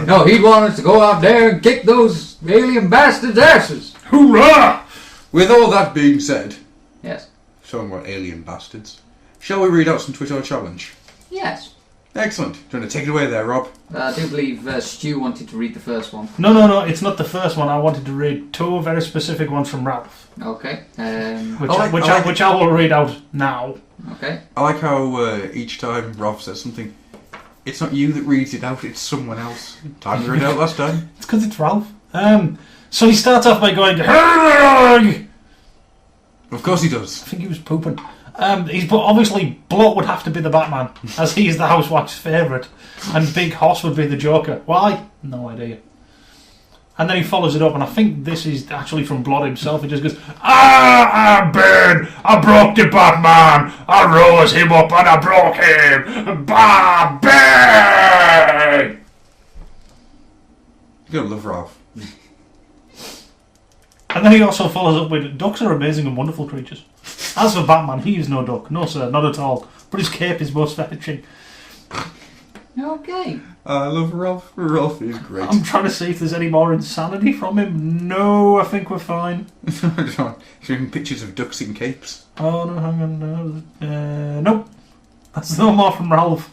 No, he'd want us to go out there and kick those alien bastards' asses. Hoorah! With all that being said, yes. Talking about alien bastards, shall we read out some Twitter challenge? Yes. Excellent. Do you want to take it away there, Rob? I do believe Stu wanted to read the first one. No, it's not the first one. I wanted to read two very specific ones from Ralph. Okay. Which I will read out now. Okay. I like how each time Rob says something, it's not you that reads it out, it's someone else. Time to read it out last time. It's because it's Ralph. So he starts off by going, "Hurrah!" Of course he does. I think he was pooping. Obviously, Blot would have to be the Batman, as he is the housewife's favourite, and Big Hoss would be the Joker. Why? No idea. And then he follows it up, and I think this is actually from Blot himself. He just goes, I'm bad! I broke the Batman! I rose him up and I broke him! Bang! You're gonna love Ralph. And then he also follows up with, ducks are amazing and wonderful creatures. As for Batman, he is no duck. No, sir, not at all. But his cape is most fetching. Okay. I love Ralph. Ralph is great. I'm trying to see if there's any more insanity from him. No, I think we're fine. Showing pictures of ducks in capes. Oh, no, hang on. No. Nope. That's no more from Ralph.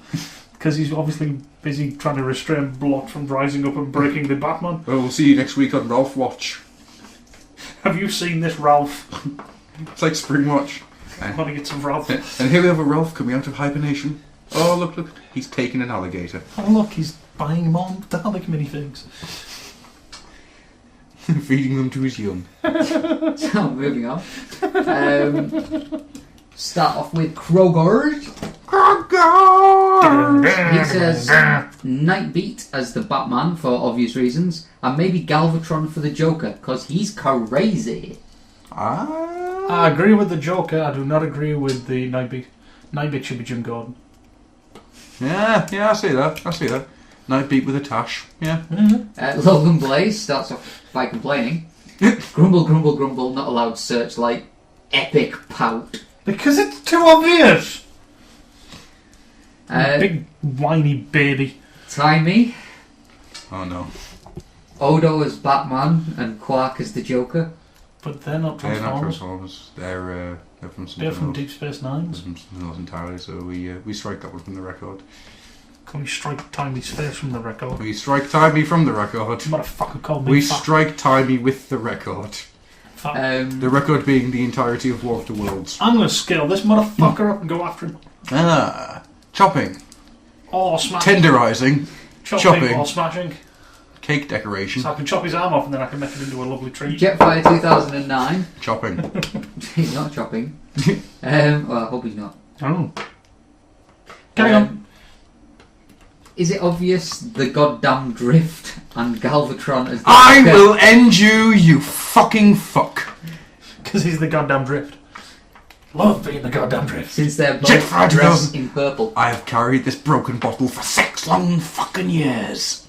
Because he's obviously busy trying to restrain Blot from rising up and breaking the Batman. Well, we'll see you next week on Ralph Watch. Have you seen this, Ralph? It's like Spring Watch. I want to get some Ralph. And here we have a Ralph coming out of hibernation. Oh, look. He's taking an alligator. Oh, look, he's buying more Dalek minifigs. Feeding them to his young. So, moving on. Start off with Kroger. He says Nightbeat as the Batman for obvious reasons, and maybe Galvatron for the Joker because he's crazy. I agree with the Joker. I do not agree with the Nightbeat. Nightbeat should be Jim Gordon. Yeah, I see that. Nightbeat with a tash. Yeah. Mm-hmm. Logan Blaze starts off by complaining. Grumble, grumble, grumble. Not allowed searchlight. Epic pout. Because it's too obvious. Big whiny baby. Timey. Oh no. Odo as Batman and Quark as the Joker. But they're not They're not Transformers. Transformers. They're from something They're from else. Deep Space Nines. From something else entirely, so we strike that one from the record. Can we strike Timey's face from the record? We strike Timey from the record. Motherfucker called me We fat. strike Timey with the record. The record being the entirety of War of the Worlds. I'm going to scale this motherfucker up and go after him. Chopping. Or smashing. Tenderizing. Chopping. Or smashing. Cake decoration. So I can chop his arm off and then I can make it into a lovely treat. Jetfire 2009. Chopping. He's not chopping. Well, I hope he's not. Oh. Carry on. Is it obvious the goddamn drift and Galvatron as the I will end you, you fucking fuck. Because he's the goddamn drift. Love being the goddamn drift. Since they're both Jetfire dressed 2000. in purple. I have carried this broken bottle for 6 long fucking years.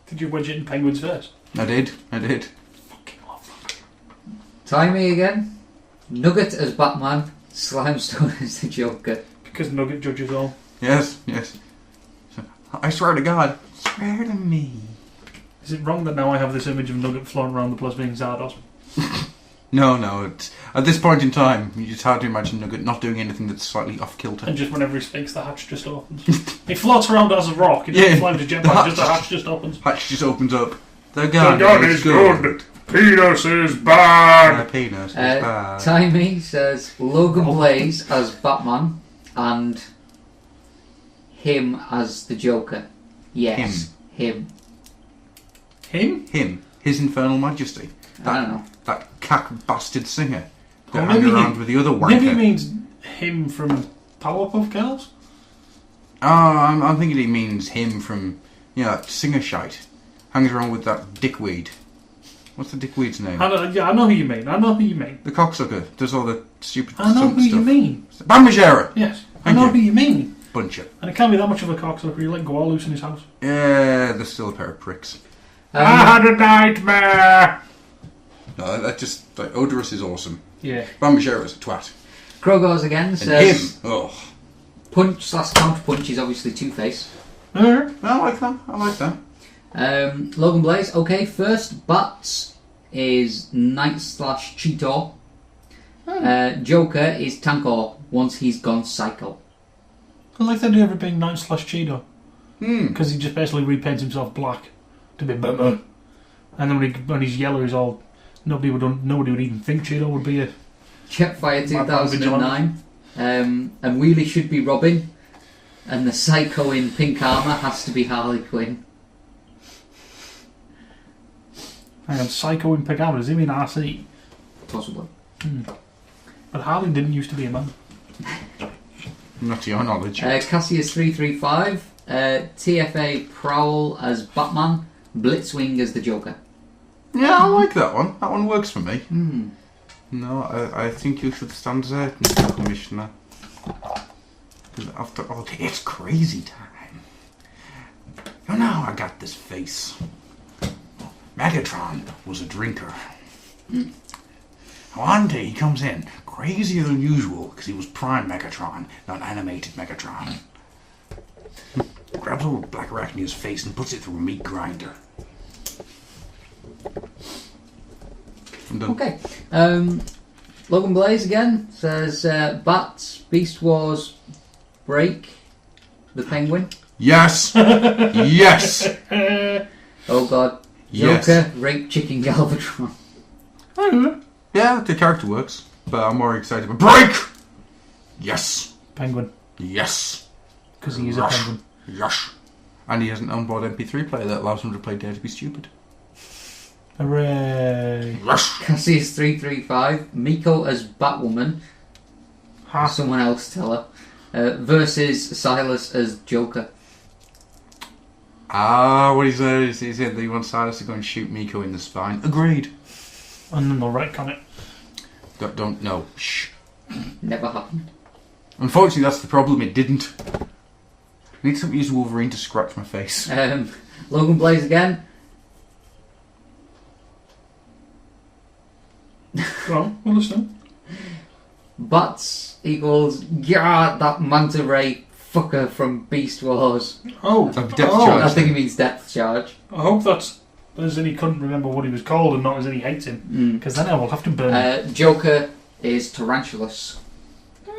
Did you wedge it in Penguin's face? I did. Fucking love that. Timey again. Nugget as Batman. Slimestone as the Joker. Because Nugget judges all. Yes. I swear to God. Swear to me. Is it wrong that now I have this image of Nugget floating around the place being Zardos? No. It's, at this point in time, you just hard to imagine Nugget not doing anything that's slightly off kilter. And just whenever he speaks, the hatch just opens. He floats around as a rock. He doesn't fly to jetpack, just the hatch just opens. Hatch just opens up. The gun, is good. Penis is bad. Penis is bad. Timey says Logan Blaze as Batman and him as the Joker. Yes, him. Him? Him. His Infernal Majesty. I don't know. That cack bastard singer. Or That maybe hang around with the other wanker. Maybe he means him from Powerpuff Girls? Oh, I'm thinking he means him from, that singer shite. Hangs around with that dickweed. What's the dickweed's name? I know who you mean. The cocksucker. Does all the stupid I know stuff. who you mean. Bambajara! Yes. Thank I know you. who you mean. Buncher. And it can't be that much of a cocksucker. You let Goa loose in his house. Yeah, they're still a pair of pricks. I had a nightmare! No, that just, Odorous is awesome. Yeah. Bambajara is a twat. Krogos again And says him! Punch/counter-punch is obviously Two-Face. I like that. Logan Blaze, okay, first Bats is Knight/Cheetor. Joker is Tankor once he's gone psycho. I like the idea of it being Knight/Cheetor. Because he just basically repaints himself black to be Batman. And then when he's yellow, he's all... Nobody would even think Cheetor would be a... Jetfire 2009. And Wheelie should be Robin. And the Psycho in pink armour has to be Harley Quinn. Hang on, Psycho in Pagama, does he mean RC? Possibly. But Harley didn't used to be a man. Not to your knowledge. Cassius 335. TFA Prowl as Batman. Blitzwing as the Joker. Yeah, I like that one. That one works for me. No, I think you should stand there, Mr. Commissioner. Because after all, it's crazy time. You know how I got this face? Megatron was a drinker. One day he comes in, crazier than usual, because he was Prime Megatron, not Animated Megatron. Grabs a little black arachnia's face and puts it through a meat grinder. I'm done. Okay. Logan Blaze again says Bats, Beast Wars, Break, the Penguin. Yes! Yes! Oh god. Yes. Joker, Rape Chicken Galvatron. Yeah, the character works, but I'm more excited about Break! Yes! Penguin. Yes! Because he is a penguin. Yes! And he has an onboard MP3 player that allows him to play Dare to Be Stupid. Hooray! Yes! Cassius 335, Miko as Batwoman. Someone else tell her. Versus Silas as Joker. What he said is he said that he wants Silas to go and shoot Miko in the spine. Agreed. And then they'll retcon it. Don't no. Shh. Never happened. Unfortunately, that's the problem. It didn't. I need something to use Wolverine to scratch my face. Logan Blaze again. Go on, we'll listen. Bats equals that manta ray fucker from Beast Wars. Oh, Depth charge. I think it means depth charge. I hope that's As in he couldn't remember what he was called, and not as in he hates him. Because then I will have to burn him. Joker is Tarantulas.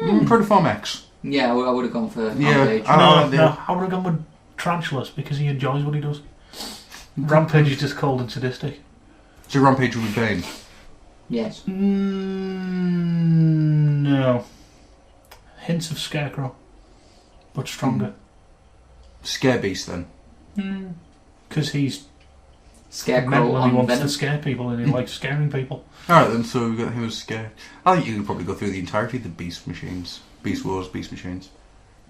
Protoform X. Yeah, I would have gone for Yeah. Rampage. No, I would have gone with Tarantulas because he enjoys what he does. Rampage is just cold and sadistic. So Rampage would be Bane. Yes. No. Hints of Scarecrow, but stronger. Scare Beast then. Because he's Scarecrow mental and he on wants Venom. to scare people and he likes scaring people. Alright then, so we've got him as Scare. I think you can probably go through the entirety of the Beast Machines. Beast Wars, Beast Machines.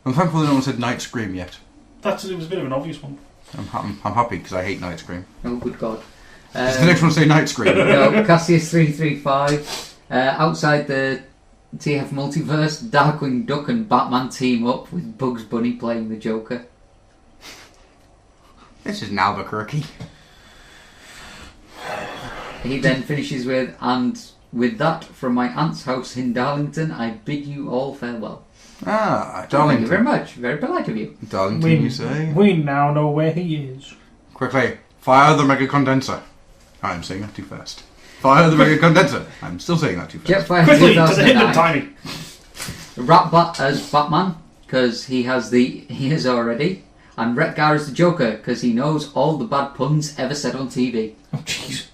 I'm thankful that no one said Night Scream yet. It was a bit of an obvious one. I'm happy because I hate Night Scream. Oh, good God. Does the next one say Night Scream? No, Cassius 335. Outside the TF multiverse, Darkwing Duck and Batman team up with Bugs Bunny playing the Joker. This is an Albuquerque. He then finishes with, and with that, from my aunt's house in Darlington, I bid you all farewell. Ah, Thank you Darlington. very much. Very polite of you. Darlington, you say? We now know where he is. Quickly, fire the mega condenser. I'm saying that too fast. Fire the mega condenser. I'm still saying that too fast. Jetfire Quickly, to the hint of 2009. Tiny. Ratbat as Batman, because he is already. And Retgar as the Joker, because he knows all the bad puns ever said on TV. Oh, jeez.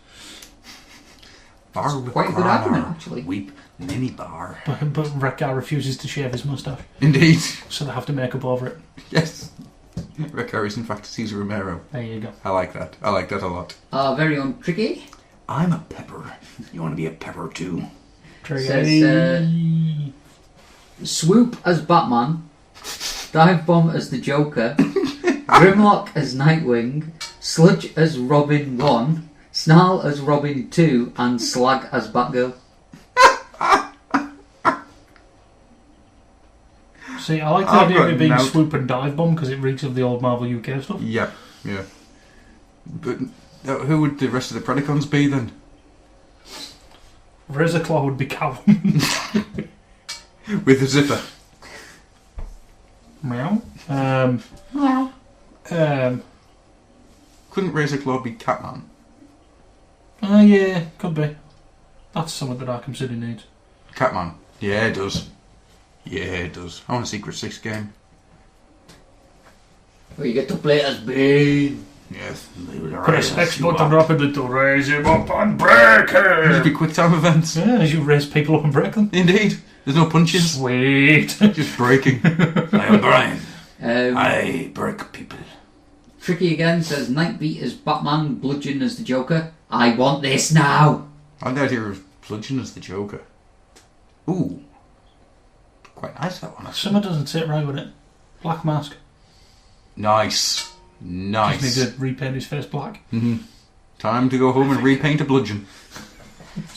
Bar Quite a good argument, actually. Weep mini bar. But Rekgar refuses to shave his moustache, Indeed. so they have to make up over it. Yes. Ricker is in fact Cesar Romero. There you go. I like that. I like that a lot. Our very own Tricky I'm a pepper. You want to be a pepper too? says, Swoop as Batman, Dive Bomb as the Joker, Grimlock as Nightwing, Sludge as Robin 1, Snarl as Robin 2, and Slag as Batgirl. See, I like the I've idea of got it being no- Swoop and Dive Bomb because it reeks of the old Marvel UK stuff. Yeah. Yeah. But who would the rest of the Predacons be then? Razorclaw would be Catwoman. With a zipper. Meow. Couldn't Razorclaw be Catman? Yeah, could be. That's something that Arkham City needs. Catman. Yeah, it does. Yeah, it does. I want a Secret 6 game. Where you get to play as Bane. Yes. Press X button rapidly to raise him up and break Just be him. quick time events. Yeah, as you raise people up and break them. Indeed. There's no punches. Sweet. Just breaking. I am Brian. Um, I break people. Tricky again says Nightbeat as Batman, Bludgeon as the Joker. I want this now. I like the idea of Bludgeon as the Joker. Ooh. Quite nice, that one. Actually. Summer doesn't sit right with it. Black Mask. Nice. Nice. Just need to repaint his face black. Time to go home and repaint a bludgeon.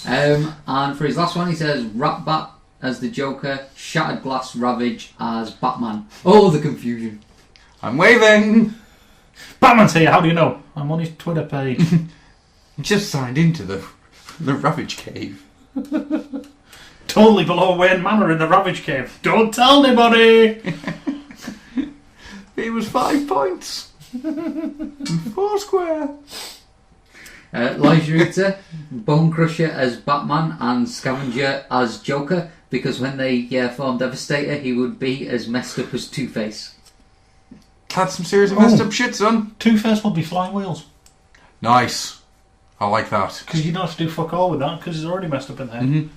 And for his last one, he says Ratbat as the Joker, Shattered Glass Ravage as Batman. Oh, the confusion. I'm waving! Batman's here, how do you know? I'm on his Twitter page. Just signed into the Ravage Cave. Totally below Wayne Manor in the Ravage Cave. Don't tell anybody! It was 5 points. 4 square. Lija, Bone Crusher as Batman and Scavenger as Joker, because when they formed Devastator, he would be as messed up as Two-Face. That's some seriously messed up shit, son. Two-Face will be flying wheels. Nice. I like that. Because you don't have to do fuck all with that, because he's already messed up in the head.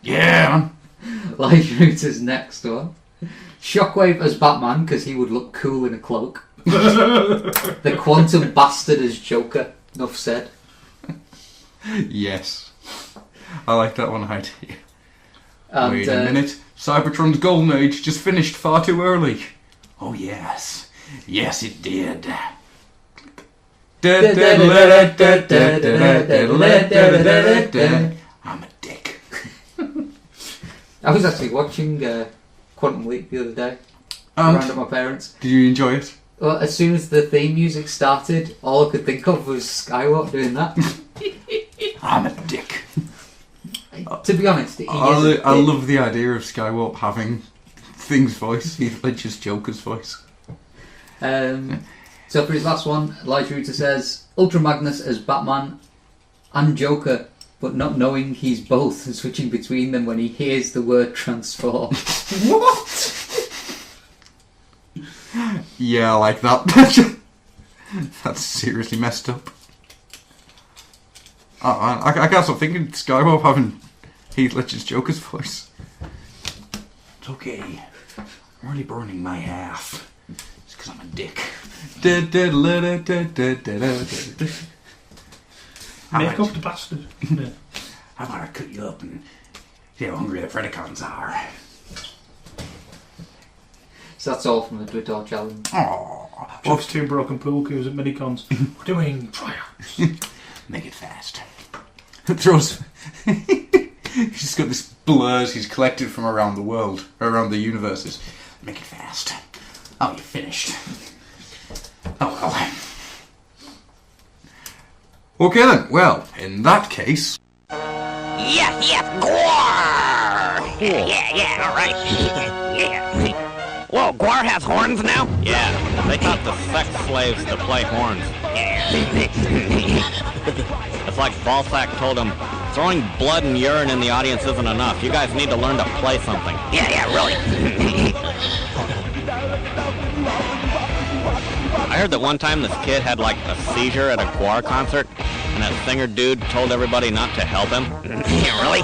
Yeah, man. Lija next one. Shockwave as Batman, because he would look cool in a cloak. The Quantum Bastard as Joker. Enough said. Yes. I like that one idea. And, Wait a minute. Cybertron's golden age just finished far too early. Oh, yes. Yes, it did. I'm a dick. I was actually watching Quantum Leap the other day. Around at my parents. Did you enjoy it? Well, as soon as the theme music started, all I could think of was Skywalk doing that. I'm a dick. To be honest, he is I love the idea of Skywarp having Thing's voice, Heath Ledger's Joker's voice. So for his last one, Lija Rita says, Ultra Magnus as Batman and Joker, but not knowing he's both and switching between them when he hears the word transform. What? Yeah, I like that. That's seriously messed up. I can't stop thinking Skywolf having Heath Ledger's Joker's voice. It's okay. I'm really burning my half. It's because I'm a dick. Make up the bastard. Yeah. How about I cut you up and see how hungry the Predacons are? So that's all from the Twitter challenge. Aww. Just two broken pool cues at minicons. We're doing tryouts. Make it fast. Throws. He's just got this blurs he's collected from around the world, around the universes. Make it fast. Oh, you're finished. Oh well. Okay then. Well, in that case. Yes, Gwar! Yeah, alright. Yeah. Whoa, Gwar has horns now? Yeah, they taught the sex slaves to play horns. It's like Balzac told him, throwing blood and urine in the audience isn't enough. You guys need to learn to play something. Yeah, really. I heard that one time this kid had like a seizure at a Gwar concert, and that singer dude told everybody not to help him. Really?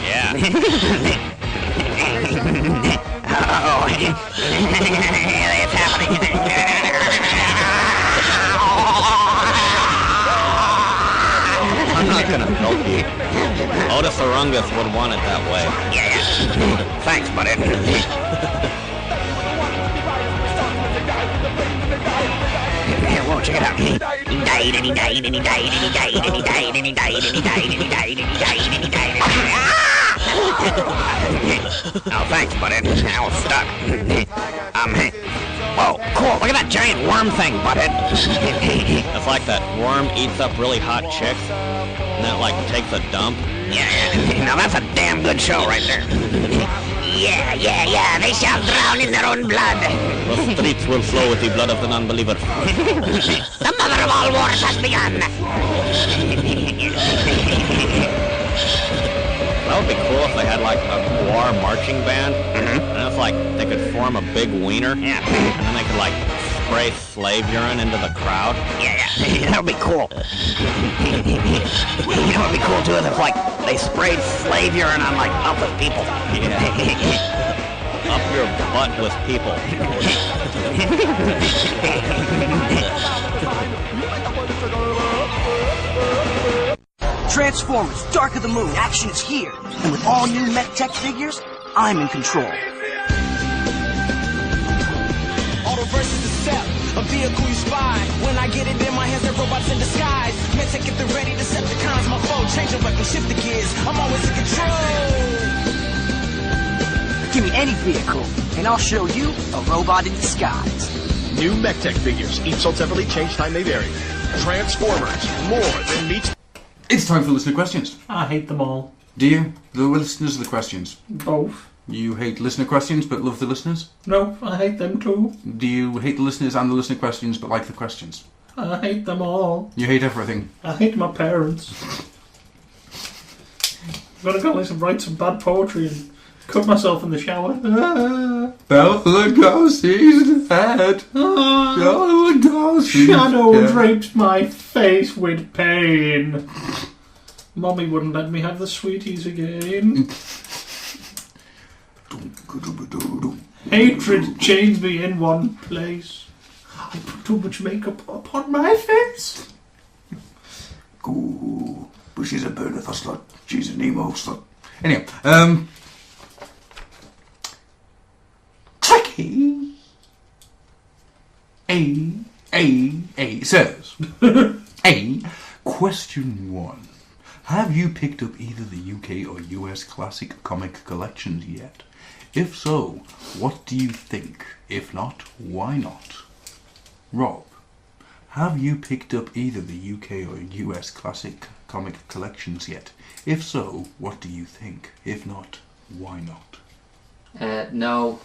Yeah. Oh, it's happening. I'm not gonna help you. Otis Orungus would want it that way. Yeah. Thanks, buddy. Whoa, check it out. He died and he died and he died and he died and he died and he died and he died and he died and he died and he died. Oh, thanks, buddy. I was stuck. Whoa, cool. Look at that giant worm thing, butthead. It's like that worm eats up really hot chicks, and then it like takes a dump. Yeah, now that's a damn good show right there. Yeah, they shall drown in their own blood. The streets will flow with the blood of the non-believer. The mother of all wars has begun. That would be cool if they had like a Gwar marching band, and it's like they could form a big wiener, and then they could like spray slave urine into the crowd. Yeah, that would be cool. That would be cool too if like they sprayed slave urine on like up with people. Up your butt with people. Transformers, Dark of the Moon, action is here. And with all new MechTech figures, I'm in control. Auto versus the cell, a vehicle you spy. When I get it in my hands, they're robots in disguise. MechTech get the ready, Decepticons, my foe. Change the weapon, shift the gears, I'm always in control. Give me any vehicle, and I'll show you a robot in disguise. New MechTech figures, each sold separately, change time may vary. Transformers, more than meets... It's time for listener questions. I hate them all. Do you? The listeners or the questions? Both. You hate listener questions but love the listeners? No, I hate them too. Do you hate the listeners and the listener questions but like the questions? I hate them all. You hate everything? I hate my parents. I'm gonna go write some bad poetry and cut myself in the shower. Bella Lugosi's head. Bella Lugosi's Shadow drapes my face with pain. Mommy wouldn't let me have the sweeties again. Hatred chains me in one place. I put too much makeup upon my face. Ooh, but she's a bird of a slut. She's an emo slut. Anyway, Tricky A says question 1. Have you picked up either the UK or US classic comic collections yet? If so, what do you think? If not, why not? Rob, have you picked up either the UK or US classic comic collections yet? If so, what do you think? If not, why not? No,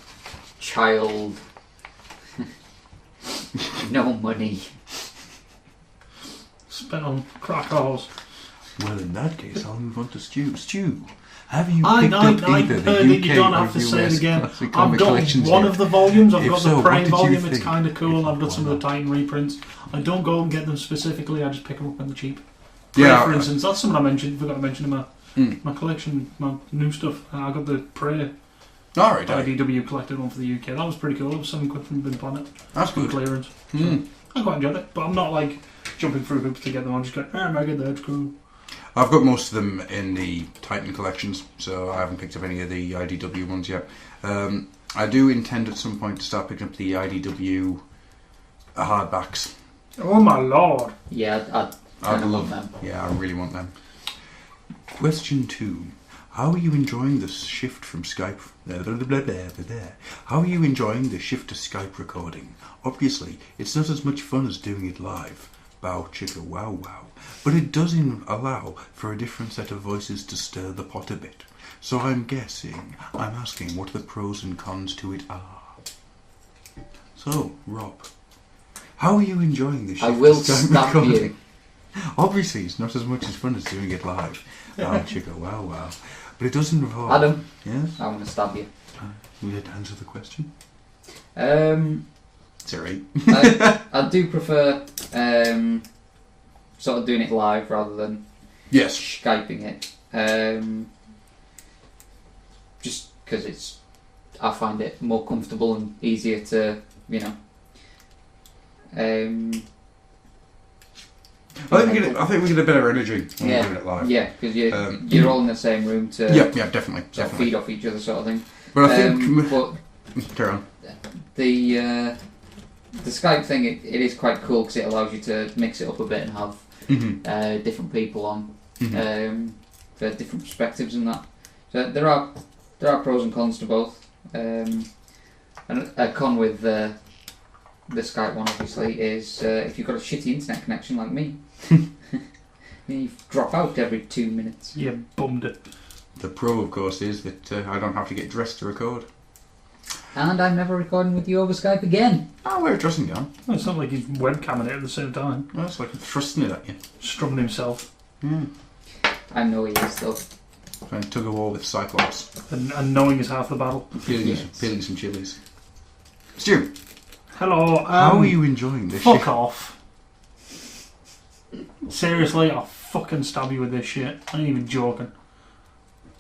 child. No money. Spent on crack horse. Well, in that case, I'll move on to Stu. Stu, have you I picked up either the UK you don't have or to say it US again. classic I've comic got collections one yet? of the volumes. I've If got so, the what Prime did you volume. It's think? kind of cool. I've got Why some of the not? Titan reprints. I don't go and get them specifically. I just pick them up on the cheap. Yeah, Prey, for instance, that's something I mentioned. Forgot to mention in Mm. my collection, my new stuff. I got the Prey Alright, IDW collected one for the UK. That was pretty cool. It was £7 from Bin Planet. That's good. Clearance. Mm. So I quite enjoyed it, but I'm not like jumping through hoops to get them. I'm just going, I get that. It's cool. I've got most of them in the Titan collections, so I haven't picked up any of the IDW ones yet. I do intend at some point to start picking up the IDW hardbacks. Oh my lord! Yeah, I kind of love them. Yeah, I really want them. Question 2. How are you enjoying the shift from Skype? How are you enjoying the shift to Skype recording? Obviously, it's not as much fun as doing it live. Bow chicka wow wow. But it does allow for a different set of voices to stir the pot a bit. So I'm asking what the pros and cons to it are. So, Rob, how are you enjoying the shift I will to Skype stab recording? you. Obviously, it's not as much as fun as doing it live. Bow chicka wow wow. But it does involve... Adam, Yes? I want to stab you. Will you answer the question? Sorry. I do prefer sort of doing it live rather than Skyping it. Just because I find it more comfortable and easier to, I think we get a better energy when we're doing it live. Yeah, because you're all in the same room to definitely feed off each other, sort of thing. But I think carry on. The Skype thing, it is quite cool because it allows you to mix it up a bit and have different people on for different perspectives and that. So there are pros and cons to both. And a con with the Skype one obviously is if you've got a shitty internet connection like me, you drop out every 2 minutes. Yeah, bummed it. The pro, of course, is that I don't have to get dressed to record. And I'm never recording with you over Skype again. Oh, we're dressing down. Well, it's not like he's webcamming it at the same time. No, it's like thrusting it at you. Strumming himself. I know he is, though. Trying to tug a war with Cyclops. And knowing is half the battle. Peeling some chilies. Stu. Hello. How are you enjoying this Fuck shit? off. Seriously, I'll fucking stab you with this shit. I ain't even joking.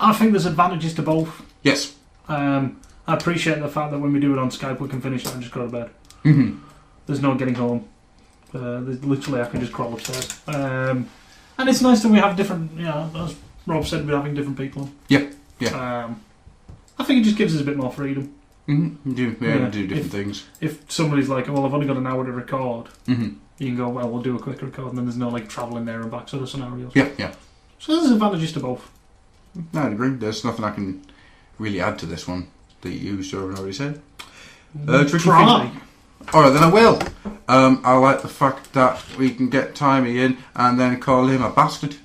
I think there's advantages to both. Yes. I appreciate the fact that when we do it on Skype we can finish it and just go to bed. Mm-hmm. There's no getting home. Literally I can just crawl upstairs. And it's nice that we have different, as Rob said, we're having different people on. Yeah. I think it just gives us a bit more freedom. Mm-hmm. Do different things. If somebody's like, well, I've only got an hour to record, you can go, well, we'll do a quick record, and then there's no like travelling there and back sort of scenarios. Yeah. So there's advantages to both. No, I agree. There's nothing I can really add to this one that you sort of already said. Tricky Try. Alright, then I will. I like the fact that we can get Timey in and then call him a bastard.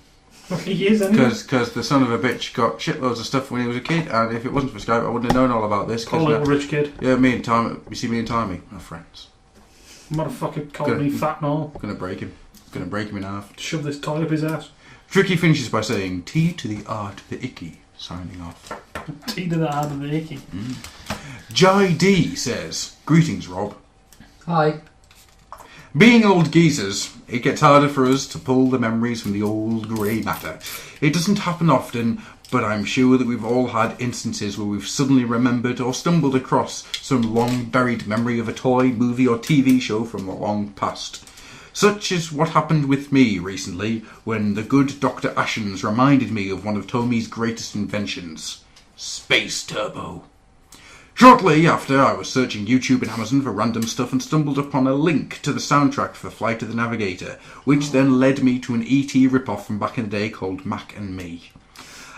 He is, anyway. Because the son of a bitch got shitloads of stuff when he was a kid, and if it wasn't for Skype, I wouldn't have known all about this. Call little rich kid. Yeah, me and Timey. You see, me and Timey are friends. Motherfucker called me fat and all. Gonna break him. Gonna break him in half. Shove this toy up his ass. Tricky finishes by saying, T to the R to the icky. Signing off. T to the R to the icky. Jai D says, greetings, Rob. Hi. Being old geezers, it gets harder for us to pull the memories from the old grey matter. It doesn't happen often, but I'm sure that we've all had instances where we've suddenly remembered or stumbled across some long-buried memory of a toy, movie or TV show from the long past. Such is what happened with me recently when the good Dr. Ashens reminded me of one of Tommy's greatest inventions, Space Turbo. Shortly after, I was searching YouTube and Amazon for random stuff and stumbled upon a link to the soundtrack for Flight of the Navigator, which then led me to an E.T. ripoff from back in the day called Mac and Me.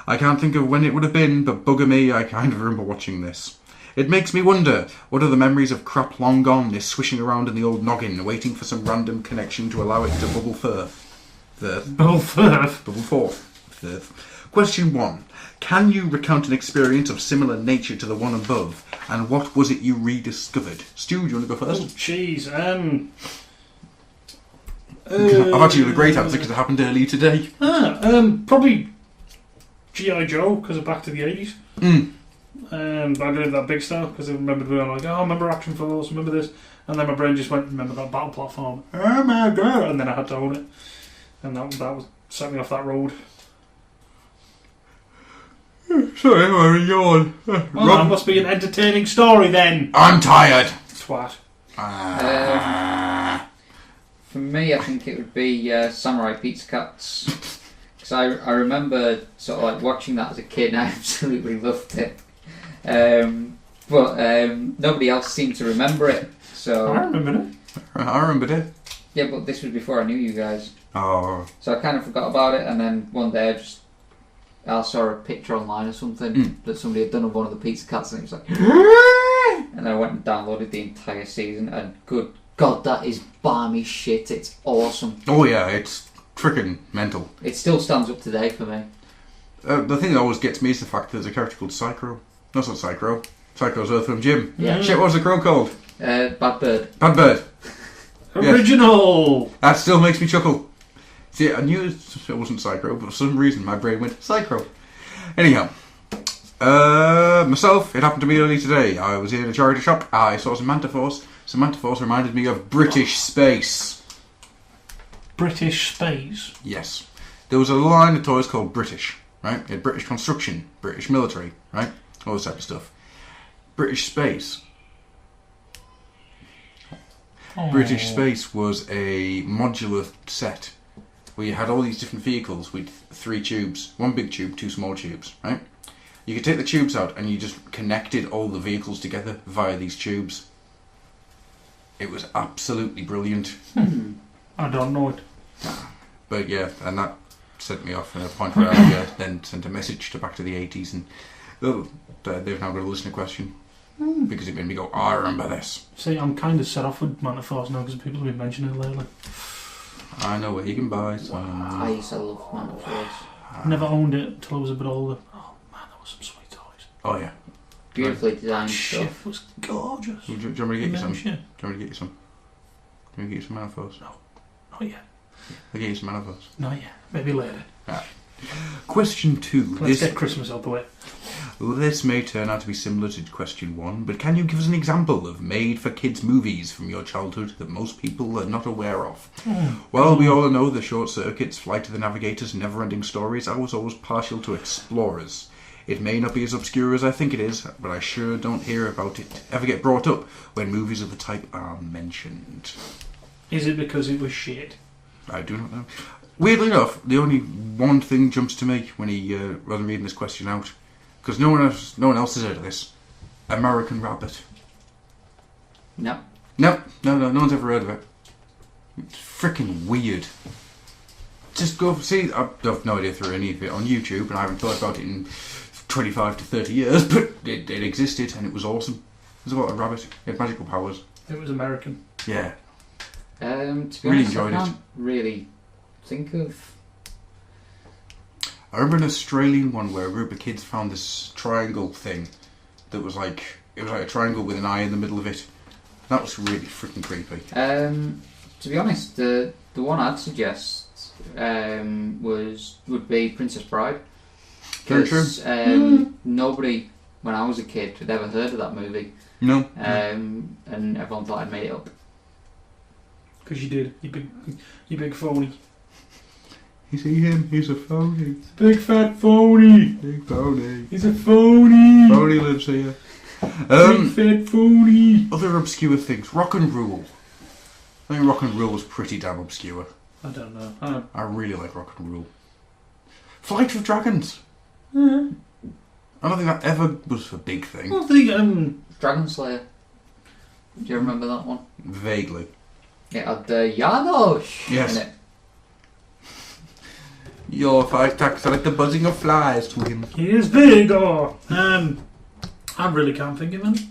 I can't think of when it would have been, but bugger me, I kind of remember watching this. It makes me wonder, what are the memories of crap long gone is swishing around in the old noggin, waiting for some random connection to allow it to bubble forth? Bubble forth? Bubble forth. Question 1. Can you recount an experience of similar nature to the one above, and what was it you rediscovered? Stu, do you want to go first? Oh, jeez. I've actually got a great answer because it happened earlier today. Probably G.I. Joe, because of Back to the 80s. I did that big stuff because I remember being like, oh, I remember Action Force, remember this. And then my brain just went, remember that battle platform? Oh my god! And then I had to own it. And that was set me off that road. Sorry, I'm yawn. Well, that must be an entertaining story then. I'm tired. Twat. For me, I think it would be Samurai Pizza Cats. Because I remember sort of like watching that as a kid and I absolutely loved it. But nobody else seemed to remember it. So I remembered it. I remembered it. Yeah, but this was before I knew you guys. Oh. So I kind of forgot about it, and then one day I saw a picture online or something that somebody had done of one of the Pizza Cats, and it was like, and I went and downloaded the entire season, and good God, that is balmy shit. It's awesome. Oh yeah, it's freaking mental. It still stands up today for me. The thing that always gets me is the fact that there's a character called Psycho. No, it's not Psycho. Psycho's Earthworm Jim. Yeah. Shit, what was the crow called? Bad Bird. Bad Bird. Original! Yes. That still makes me chuckle. See, I knew it wasn't Psycho, but for some reason my brain went Psycho. Anyhow, myself, it happened to me early today. I was in a charity shop. I saw some Mantiforce. Some Mantiforce reminded me of British space. British space? Yes. There was a line of toys called British, right? It had British construction, British military, right? All this type of stuff. British space. British Space was a modular set where you had all these different vehicles with 3 tubes. 1 big tube, 2 small tubes, right? You could take the tubes out and you just connected all the vehicles together via these tubes. It was absolutely brilliant. I don't know it. But yeah, and that sent me off at a point where I then sent a message to Back to the 80s and they've now got a listener question. Because it made me go, oh, I remember this. See, I'm kind of set off with Mantiforce now because people have been mentioning it lately. I know where you can buy some. I used to love Mantiforce. Never owned it until I was a bit older. Oh man, there was some sweet toys. Oh yeah. Beautifully designed Shit stuff. was gorgeous. Do you want me to get you some? Shit. Do you want me to get you some? Do you want me to get you some Mantiforce? No, not yet. I'll get you some Mantiforce. Not yet. Maybe later. Right. Question 2. Let's get Christmas out the way. This may turn out to be similar to question 1, but can you give us an example of made-for-kids movies from your childhood that most people are not aware of? Well, we all know the Short Circuits, Flight of the Navigators, Never-Ending Stories. I was always partial to Explorers. It may not be as obscure as I think it is, but I sure don't hear about it ever get brought up when movies of the type are mentioned. Is it because it was shit? I do not know. Weirdly enough, the only one thing jumps to me when he rather than reading this question out, because no one else has heard of this. American Rabbit. No. No one's ever heard of it. It's freaking weird. Just go see. I have no idea if there are any of it on YouTube, and I haven't thought about it in 25 to 30 years, but it existed and it was awesome. It was about a rabbit. It had magical powers. It was American. Yeah. To be Really honest, enjoyed I can't it. really think of. I remember an Australian one where a group of kids found this triangle thing that was like, it was like a triangle with an eye in the middle of it. That was really freaking creepy. To be honest, the one I'd suggest would be Princess Bride. Very true. Nobody, when I was a kid, had ever heard of that movie. No. And everyone thought I'd made it up. Because you did. You big phony. You see him? He's a phony. Big fat phony. Big phony. He's a phony. Phony lives here. Big fat phony. Other obscure things. Rock and Rule. I think Rock and Rule was pretty damn obscure. I don't know. I really like Rock and Rule. Flight of Dragons. I I don't think that ever was a big thing. don't think Dragon Slayer. Do you remember that one? Vaguely. It had Janosch Yes. in it. Your 5 attacks are like the buzzing of flies to him. he is big. Or I really can't think of any.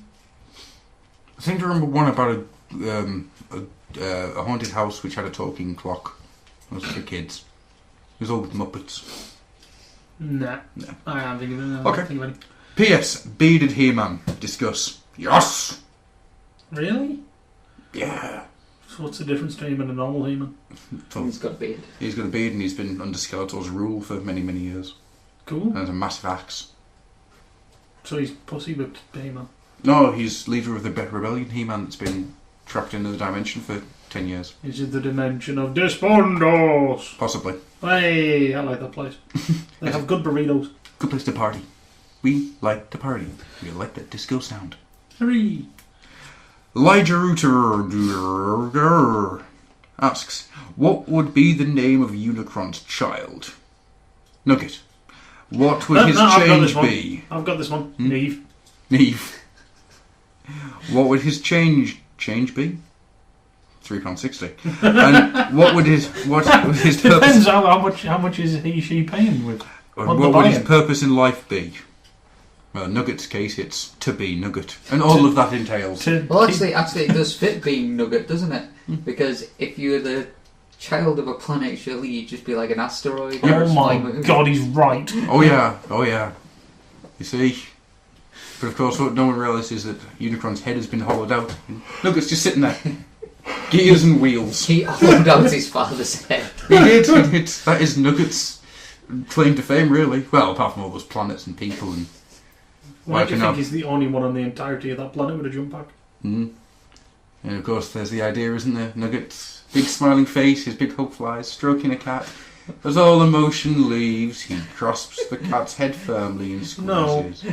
I seem to remember one about a haunted house which had a talking clock. It was for kids. It was all with Muppets. Nah. No. I can't think of it. Okay. Think of it. P.S. Bearded He-Man. Discuss. Yes! Really? Yeah. So what's the difference between him and a normal He-Man? He's got a beard. He's got a beard and he's been under Skeletor's rule for many, many years. Cool. And has a massive axe. So he's pussy whipped He-Man. No, he's leader of the Rebellion He-Man that's been trapped in another dimension for 10 years. Is it the dimension of Despondos? Possibly. Hey, I like that place. They have good burritos. Good place to party. We like to party. We like that disco sound. Hurry! Lija Rooter asks, what would be the name of Unicron's child? Nugget. What would his change be? I've got this one. Neve. Neve. What would his change be? £3.60. And what would his purpose? Depends how much is she paying with. What would his purpose in life be? Well, Nugget's case, it's to be Nugget, and all of that entails. Well, actually, it does fit being Nugget, doesn't it? Because if you're the child of a planet, surely you'd just be like an asteroid. Oh my God, he's right. Oh yeah. You see. But of course, what no one realises is that Unicron's head has been hollowed out. Nugget's just sitting there. Gears and wheels. He hollowed out his father's head. He did. That is Nugget's claim to fame, really. Well, apart from all those planets and people and. Why do you think he's the only one on the entirety of that planet with a jump pack? And of course, there's the idea, isn't there? Nugget's big smiling face, his big hope flies, stroking a cat. As all emotion leaves, he grasps the cat's head firmly and squeezes.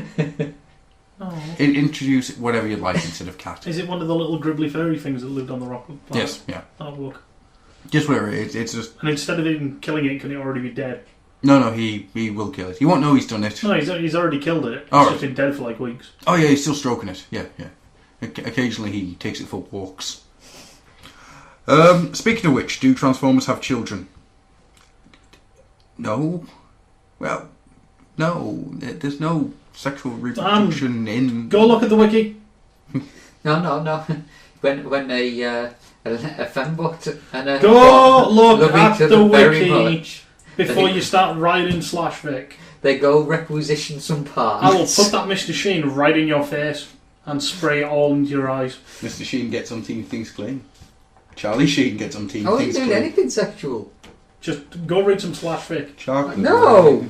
No. Introduce whatever you'd like instead of cat. Is it one of the little gribbly fairy things that lived on the rock planet? Yes, yeah. I'll have a look. Just where it's just. And instead of even killing it, can it already be dead? No, he will kill it. He won't know he's done it. No, he's already killed it. It's just been dead for like weeks. Oh yeah, he's still stroking it. Yeah. Occasionally he takes it for walks. Speaking of which, do Transformers have children? No. Well, no. There's no sexual reproduction in. Go look at the wiki. No. When a fembot and a go look at the wiki before you start writing /fic. They go requisition some parts. I will put that Mr. Sheen right in your face and spray it all into your eyes. Mr. Sheen gets on Team Things Clean. Charlie Sheen gets on Team Things Clean. Clean. I wasn't doing anything sexual. Just go read some /fic. Chocolate. No.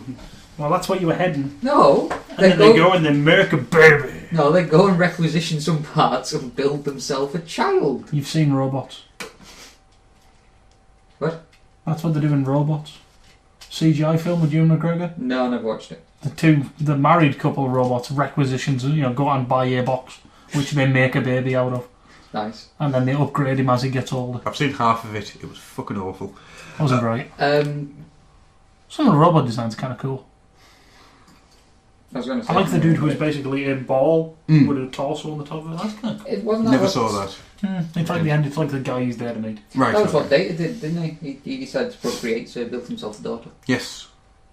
Well, that's where you were heading. No. And then they go and they make a baby. No, they go and requisition some parts and build themselves a child. You've seen Robots. What? That's what they do in Robots. CGI film with Ewan McGregor. No, I never watched it. The married couple robots requisitions, go out and buy a box, which they make a baby out of. Nice. And then they upgrade him as he gets older. I've seen half of it. It was fucking awful. Wasn't great. Some of the robot designs are kind of cool. I was going to say. I like the dude who was basically a ball with a torso on the top of it. That's kind of cool. It wasn't. Never saw that. It's like the end. It's like the guy he's there to meet. Right. That was what Data did, didn't he? He decided to procreate, so he built himself a daughter. Yes.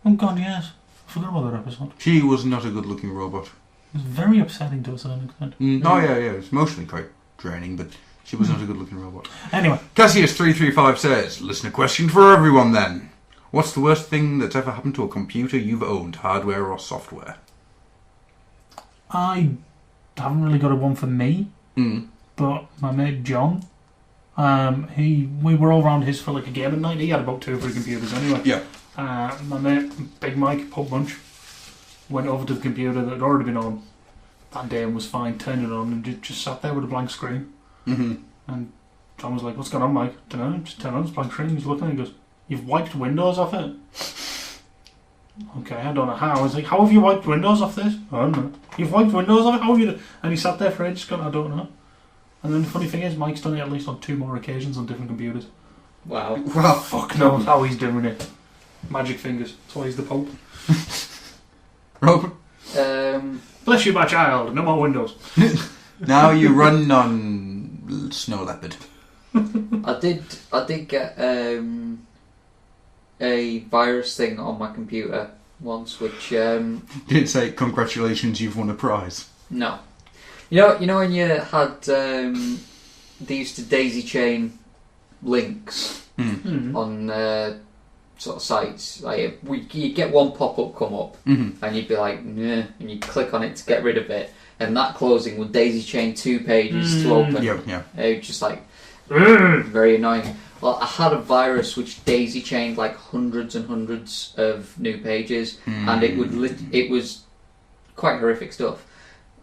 Oh God, yes. I forgot about that episode. She was not a good-looking robot. It was very upsetting to a certain extent. Oh yeah. It's emotionally quite draining, but she was not a good-looking robot. Anyway, Cassius335 says, "Listener question for everyone then. What's the worst thing that's ever happened to a computer you've owned, hardware or software?" I haven't really got a one for me, but my mate John, we were all around his for like a gaming night. He had about 2 or 3 computers anyway. Yeah. My mate Big Mike Pub Bunch went over to the computer that had already been on that day and was fine. Turned it on and just sat there with a blank screen. And John was like, "What's going on, Mike?" "Don't know. Just turn on this blank screen." He's looking and he goes, "You've wiped Windows off it." Okay, I don't know how. I was like, "How have you wiped Windows off this?" "I don't know." "You've wiped Windows off it? How have you?" And he sat there for ages going, "I don't know." And then the funny thing is, Mike's done it at least on 2 more occasions on different computers. Wow. Well, fuck knows how he's doing it. Magic fingers. That's why he's the Pope. Robert? Bless you, my child. No more Windows. Now you run on Snow Leopard. I did get a virus thing on my computer once, which Did it say, "Congratulations, you've won a prize"? No. You know when you had they used to daisy chain links on sort of sites, like you get one pop-up come up, and you'd be like, nah, and you'd click on it to get rid of it, and that closing would daisy chain 2 pages to open. Yeah. It was just like, very annoying. Well, I had a virus which daisy chained like hundreds and hundreds of new pages, and it was quite horrific stuff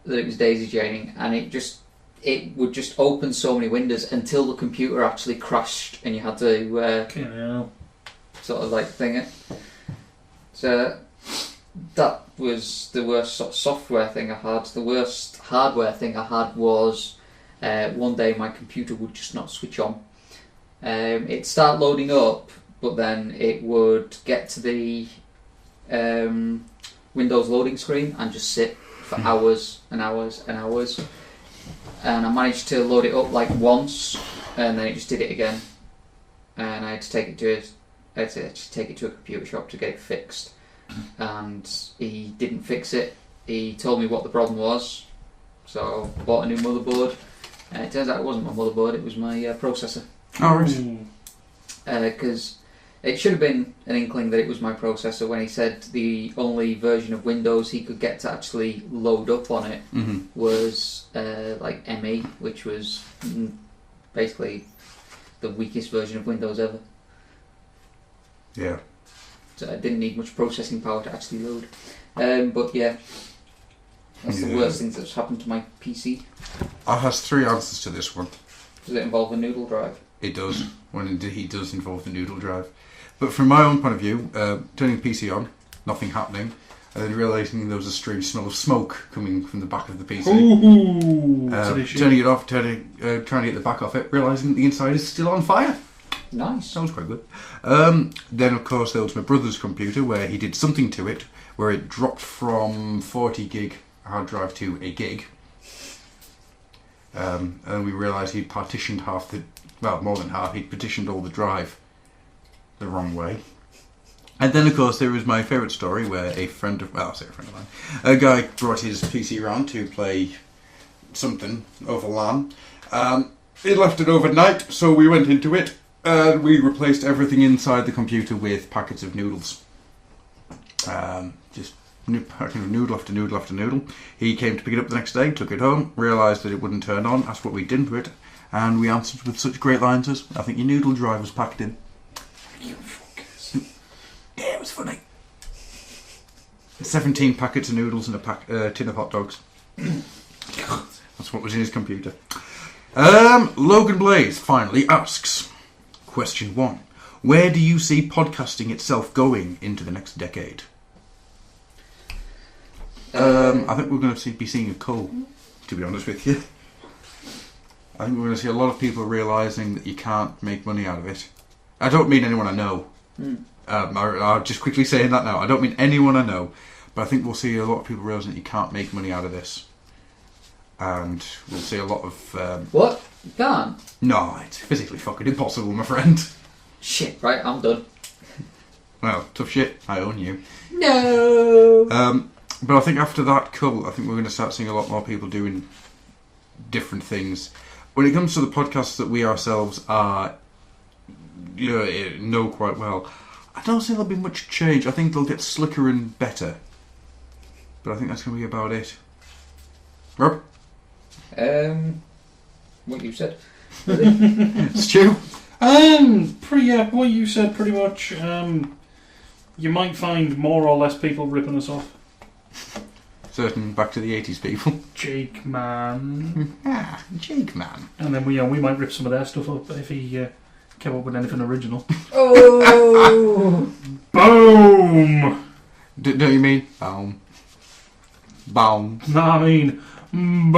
that it was daisy chaining, and it would just open so many windows until the computer actually crashed, and you had to sort of like thing it. So that was the worst sort of software thing I had. The worst hardware thing I had was one day my computer would just not switch on. It'd start loading up, but then it would get to the Windows loading screen and just sit for hours and hours and hours. And I managed to load it up like once, and then it just did it again. And I had to take it to a computer shop to get it fixed. And he didn't fix it. He told me what the problem was, so I bought a new motherboard. And it turns out it wasn't my motherboard; it was my processor. Oh, right. Because it should have been an inkling that it was my processor when he said the only version of Windows he could get to actually load up on it was like ME, which was basically the weakest version of Windows ever. Yeah. So I didn't need much processing power to actually load. But yeah, that's the worst thing that's happened to my PC. I has 3 answers to this one. Does it involve a noodle drive? It does, when indeed he does involve the noodle drive. But from my own point of view, turning the PC on, nothing happening, and then realising there was a strange smell of smoke coming from the back of the PC. Turning it off, trying to get the back off it, realising the inside is still on fire. Nice. That was quite good. Then, of course, there was my brother's computer, where he did something to it, where it dropped from 40 gig hard drive to a gig. And we realised he'd partitioned more than half, he'd partitioned all the drive the wrong way. And then, of course, there was my favourite story where a friend of mine, a guy brought his PC round to play something over LAN. He left it overnight, so we went into it and we replaced everything inside the computer with packets of noodles. Just packet of noodle after noodle after noodle. He came to pick it up the next day, took it home, realised that it wouldn't turn on, asked what we'd done to it, and we answered with such great lines as, I think your noodle drive was packed in. You fuckers. Yeah, it was funny. 17 packets of noodles and a tin of hot dogs. That's what was in his computer. Logan Blaze finally asks, question 1. Where do you see podcasting itself going into the next decade? I think we're going to be seeing a cull, to be honest with you. I think we're going to see a lot of people realising that you can't make money out of it. I don't mean anyone I know. I'm just quickly saying that now. I don't mean anyone I know, but I think we'll see a lot of people realising that you can't make money out of this. And we'll see a lot of... What? You can't? No, it's physically fucking impossible, my friend. Shit, right, I'm done. Well, tough shit. I own you. No! But I think after that cull, I think we're going to start seeing a lot more people doing different things. When it comes to the podcasts that we ourselves are, know quite well, I don't think there'll be much change. I think they'll get slicker and better. But I think that's going to be about it. Rob? What you said. Stu? What you said pretty much. You might find more or less people ripping us off. Certain back to the 80s people. Jake Man. Jake Man. And then we might rip some of their stuff up if he came up with anything original. Oh! Boom! Don't you mean? Boom. Boom. No, I mean... Boom!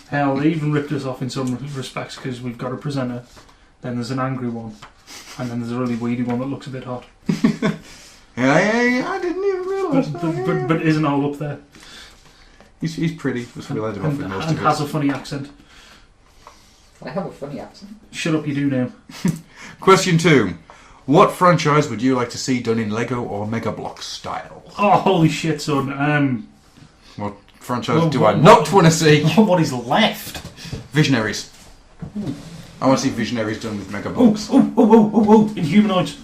Hell, they even ripped us off in some respects because we've got a presenter, then there's an angry one, and then there's a really weedy one that looks a bit hot. I didn't even realise that. But isn't all up there. He's pretty. We let him off with most of it. And has a funny accent. I have a funny accent. Shut up, you do now. Question 2. What franchise would you like to see done in Lego or Mega Bloks style? Oh, holy shit, son. What franchise do I not want to see? What is left? Visionaries. I want to see Visionaries done with Mega Blocks. Inhumanoids.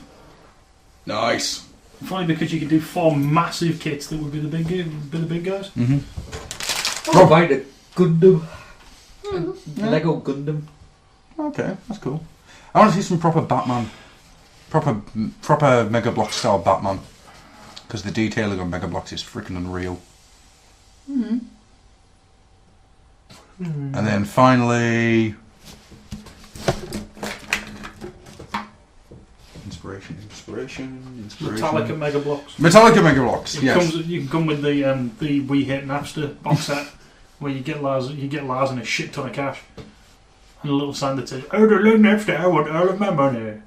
Nice. Funny because you could do 4 massive kits that would be the big guys. Mm-hmm. I'll buy the Gundam. Lego Gundam. Okay, that's cool. I want to see some proper Batman. Proper Mega Block style Batman. Because the detailing on Mega Blocks is freaking unreal. Mm-hmm. And then finally... Inspiration. Metallica Mega Blocks. Metallica Mega Blocks, yes. You can come with the We Hit Napster box set, where you get Lars and a shit ton of cash. And a little sign that says, "Oh, the little Napster, I want all of my money."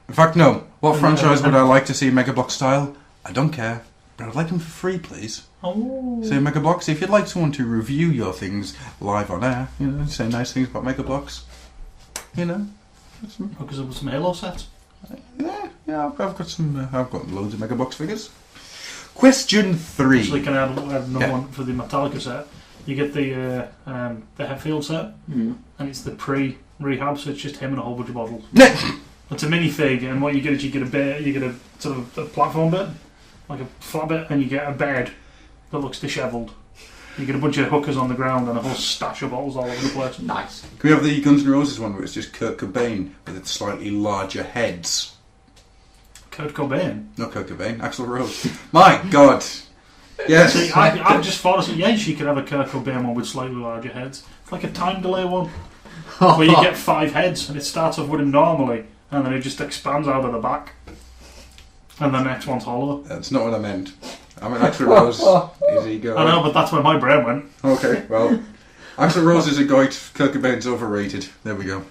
In fact, no. What franchise would I like to see Mega Block style? I don't care. But I'd like them for free, please. Oh. Say Mega Blocks, if you'd like someone to review your things live on air, you know, say nice things about Mega Blocks, you know. Because there was some Halo sets. Yeah, I've got some. I've got loads of Mega Blocks figures. Question 3. Actually, can I add another one for the Metallica set? You get the Hetfield set, and it's the pre-rehab, so it's just him and a whole bunch of bottles. It's a minifig, and what you get is you get a sort of a platform bit, like a flat bit, and you get a bed that looks dishevelled. You get a bunch of hookers on the ground and a whole stash of bottles all over the place. Nice. Can we have the Guns N' Roses one where it's just Kurt Cobain with its slightly larger heads? Kurt Cobain? Not Kurt Cobain, Axl Rose. My God. Yes. See, I've just thought, yes, you could have a Kurt Cobain one with slightly larger heads. It's like a time delay one, where you get 5 heads, and it starts off with him normally, and then it just expands out of the back. And the next one's hollow. That's not what I meant. I mean, Axl Rose is ego. I know, but that's where my brain went. Okay, well, Axl Rose is a goit. Kurt Cobain's overrated. There we go.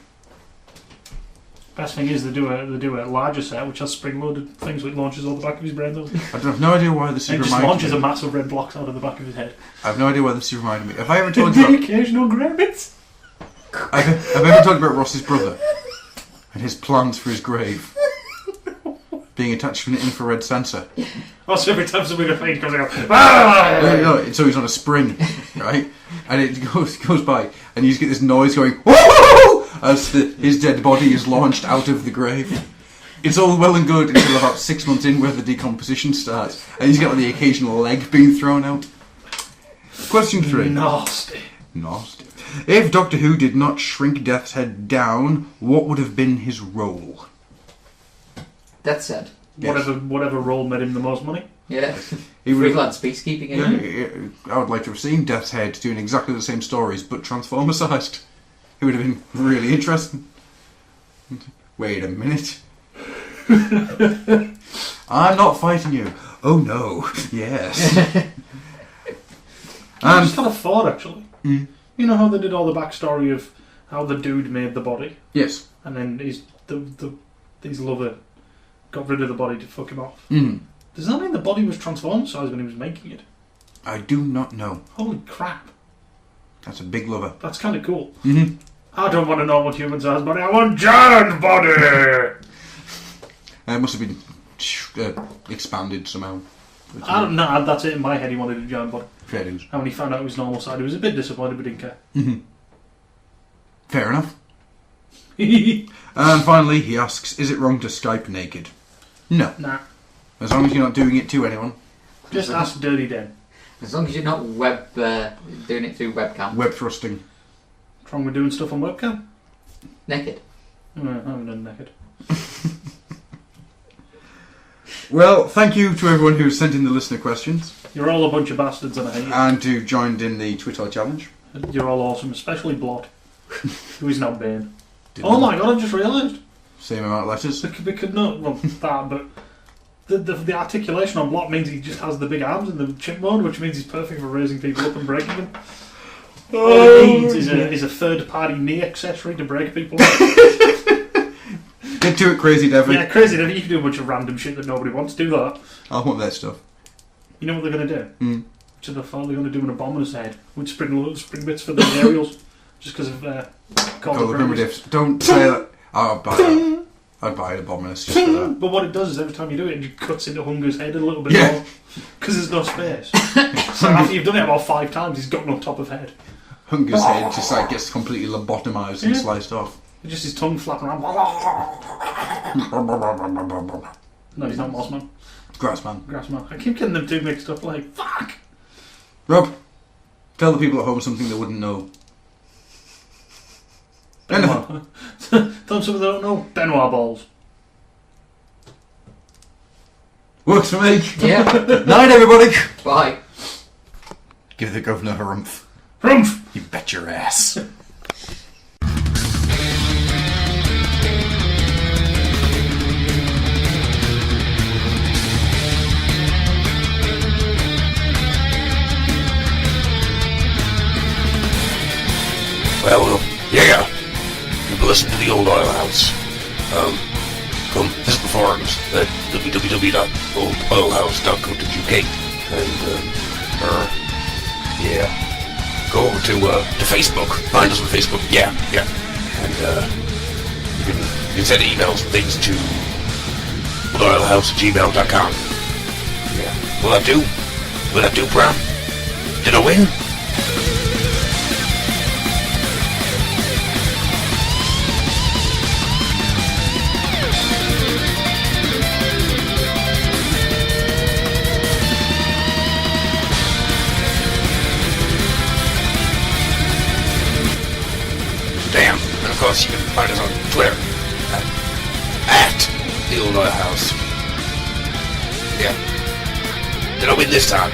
Best thing is they do a larger set which has spring-loaded things which launches all the back of his brain. Though. I have no idea why this is reminding me. It just launches a massive red blocks out of the back of his head. I have no idea why this is reminding me. Have I ever told you about... occasional grabbits? I've ever told you about Ross's brother and his plans for his grave being attached to an infrared sensor. Oh, so every time somebody faint comes out, ah! No, so he's on a spring, right? And it goes by, and you just get this noise going, whoa! As his dead body is launched out of the grave. It's all well and good until about 6 months in where the decomposition starts, and he's got the occasional leg being thrown out. Question 3. Nasty. If Doctor Who did not shrink Death's head down, what would have been his role? Death's head. Yes. Whatever role made him the most money. Yeah. He would Freelance peacekeeping. I would like to have seen Death's head doing exactly the same stories, but Transformer-sized. It would have been really interesting. Wait a minute. I'm not fighting you. Oh no. Yes. I just had a thought, actually. You know how they did all the backstory of how the dude made the body? Yes. And then his lover got rid of the body to fuck him off. Does that mean the body was transformed size when he was making it? I do not know. Holy crap. That's a big lover. That's kind of cool. I don't want a normal human sized body, I want giant body! It must have been expanded somehow. I don't know, that's it in my head, he wanted a giant body. Fair dues. And when he found out it was normal side, he was a bit disappointed but didn't care. Fair enough. And finally, he asks, is it wrong to Skype naked? No. Nah. As long as you're not doing it to anyone. Just ask Dirty Den. As long as you're not doing it through webcam. Web thrusting. What's wrong with doing stuff on webcam? Naked. No, I haven't done naked. Well, thank you to everyone who sent in the listener questions. You're all a bunch of bastards and I hate you. And who joined in the Twitter challenge. You're all awesome, especially Blot, who is now Bane. Oh my god, I've just realised. Same amount of letters. Because not that, but the articulation on Blot means he just has the big arms in the chimp mode, which means he's perfect for raising people up and breaking them. All he needs is a third-party knee accessory to break people up. Get to it, Crazy Devil. Yeah, Crazy Devil, you can do a bunch of random shit that nobody wants. Do that. I want that stuff. You know what they're going to do? Which is the thought they're going to do an Abominus head with spring bits for the aerials, just because of Call the Primitives. Don't say that. I'd buy an Abominus just for that. But what it does is every time you do it, it cuts into Hunger's head a little bit more, because there's no space. So after you've done it about 5 times, he's got no top of head. Hunger's head just gets completely lobotomized and sliced off. Just his tongue flapping around. No, he's not Mossman. Grassman. Grassman. I keep getting them two mixed up. Like, fuck. Rob, tell the people at home something they wouldn't know. Benoit. Tell them something they don't know. Benoit balls. Works for me. Yeah. Night, everybody. Bye. Give the governor a rumph. Rumph! You bet your ass. Well, yeah. You've listened to the Old Oil House. Come visit the forums at www.oldoilhouse.co.uk and, yeah. Go over to Facebook. Find us on Facebook. Yeah. And, you can send emails and things to oldoilhouse@gmail.com. Yeah. Will that do? Will that do, Brown? Did I win? Damn. And of course you can find us on Twitter at the Old Oil House. Yeah. Did I win this time?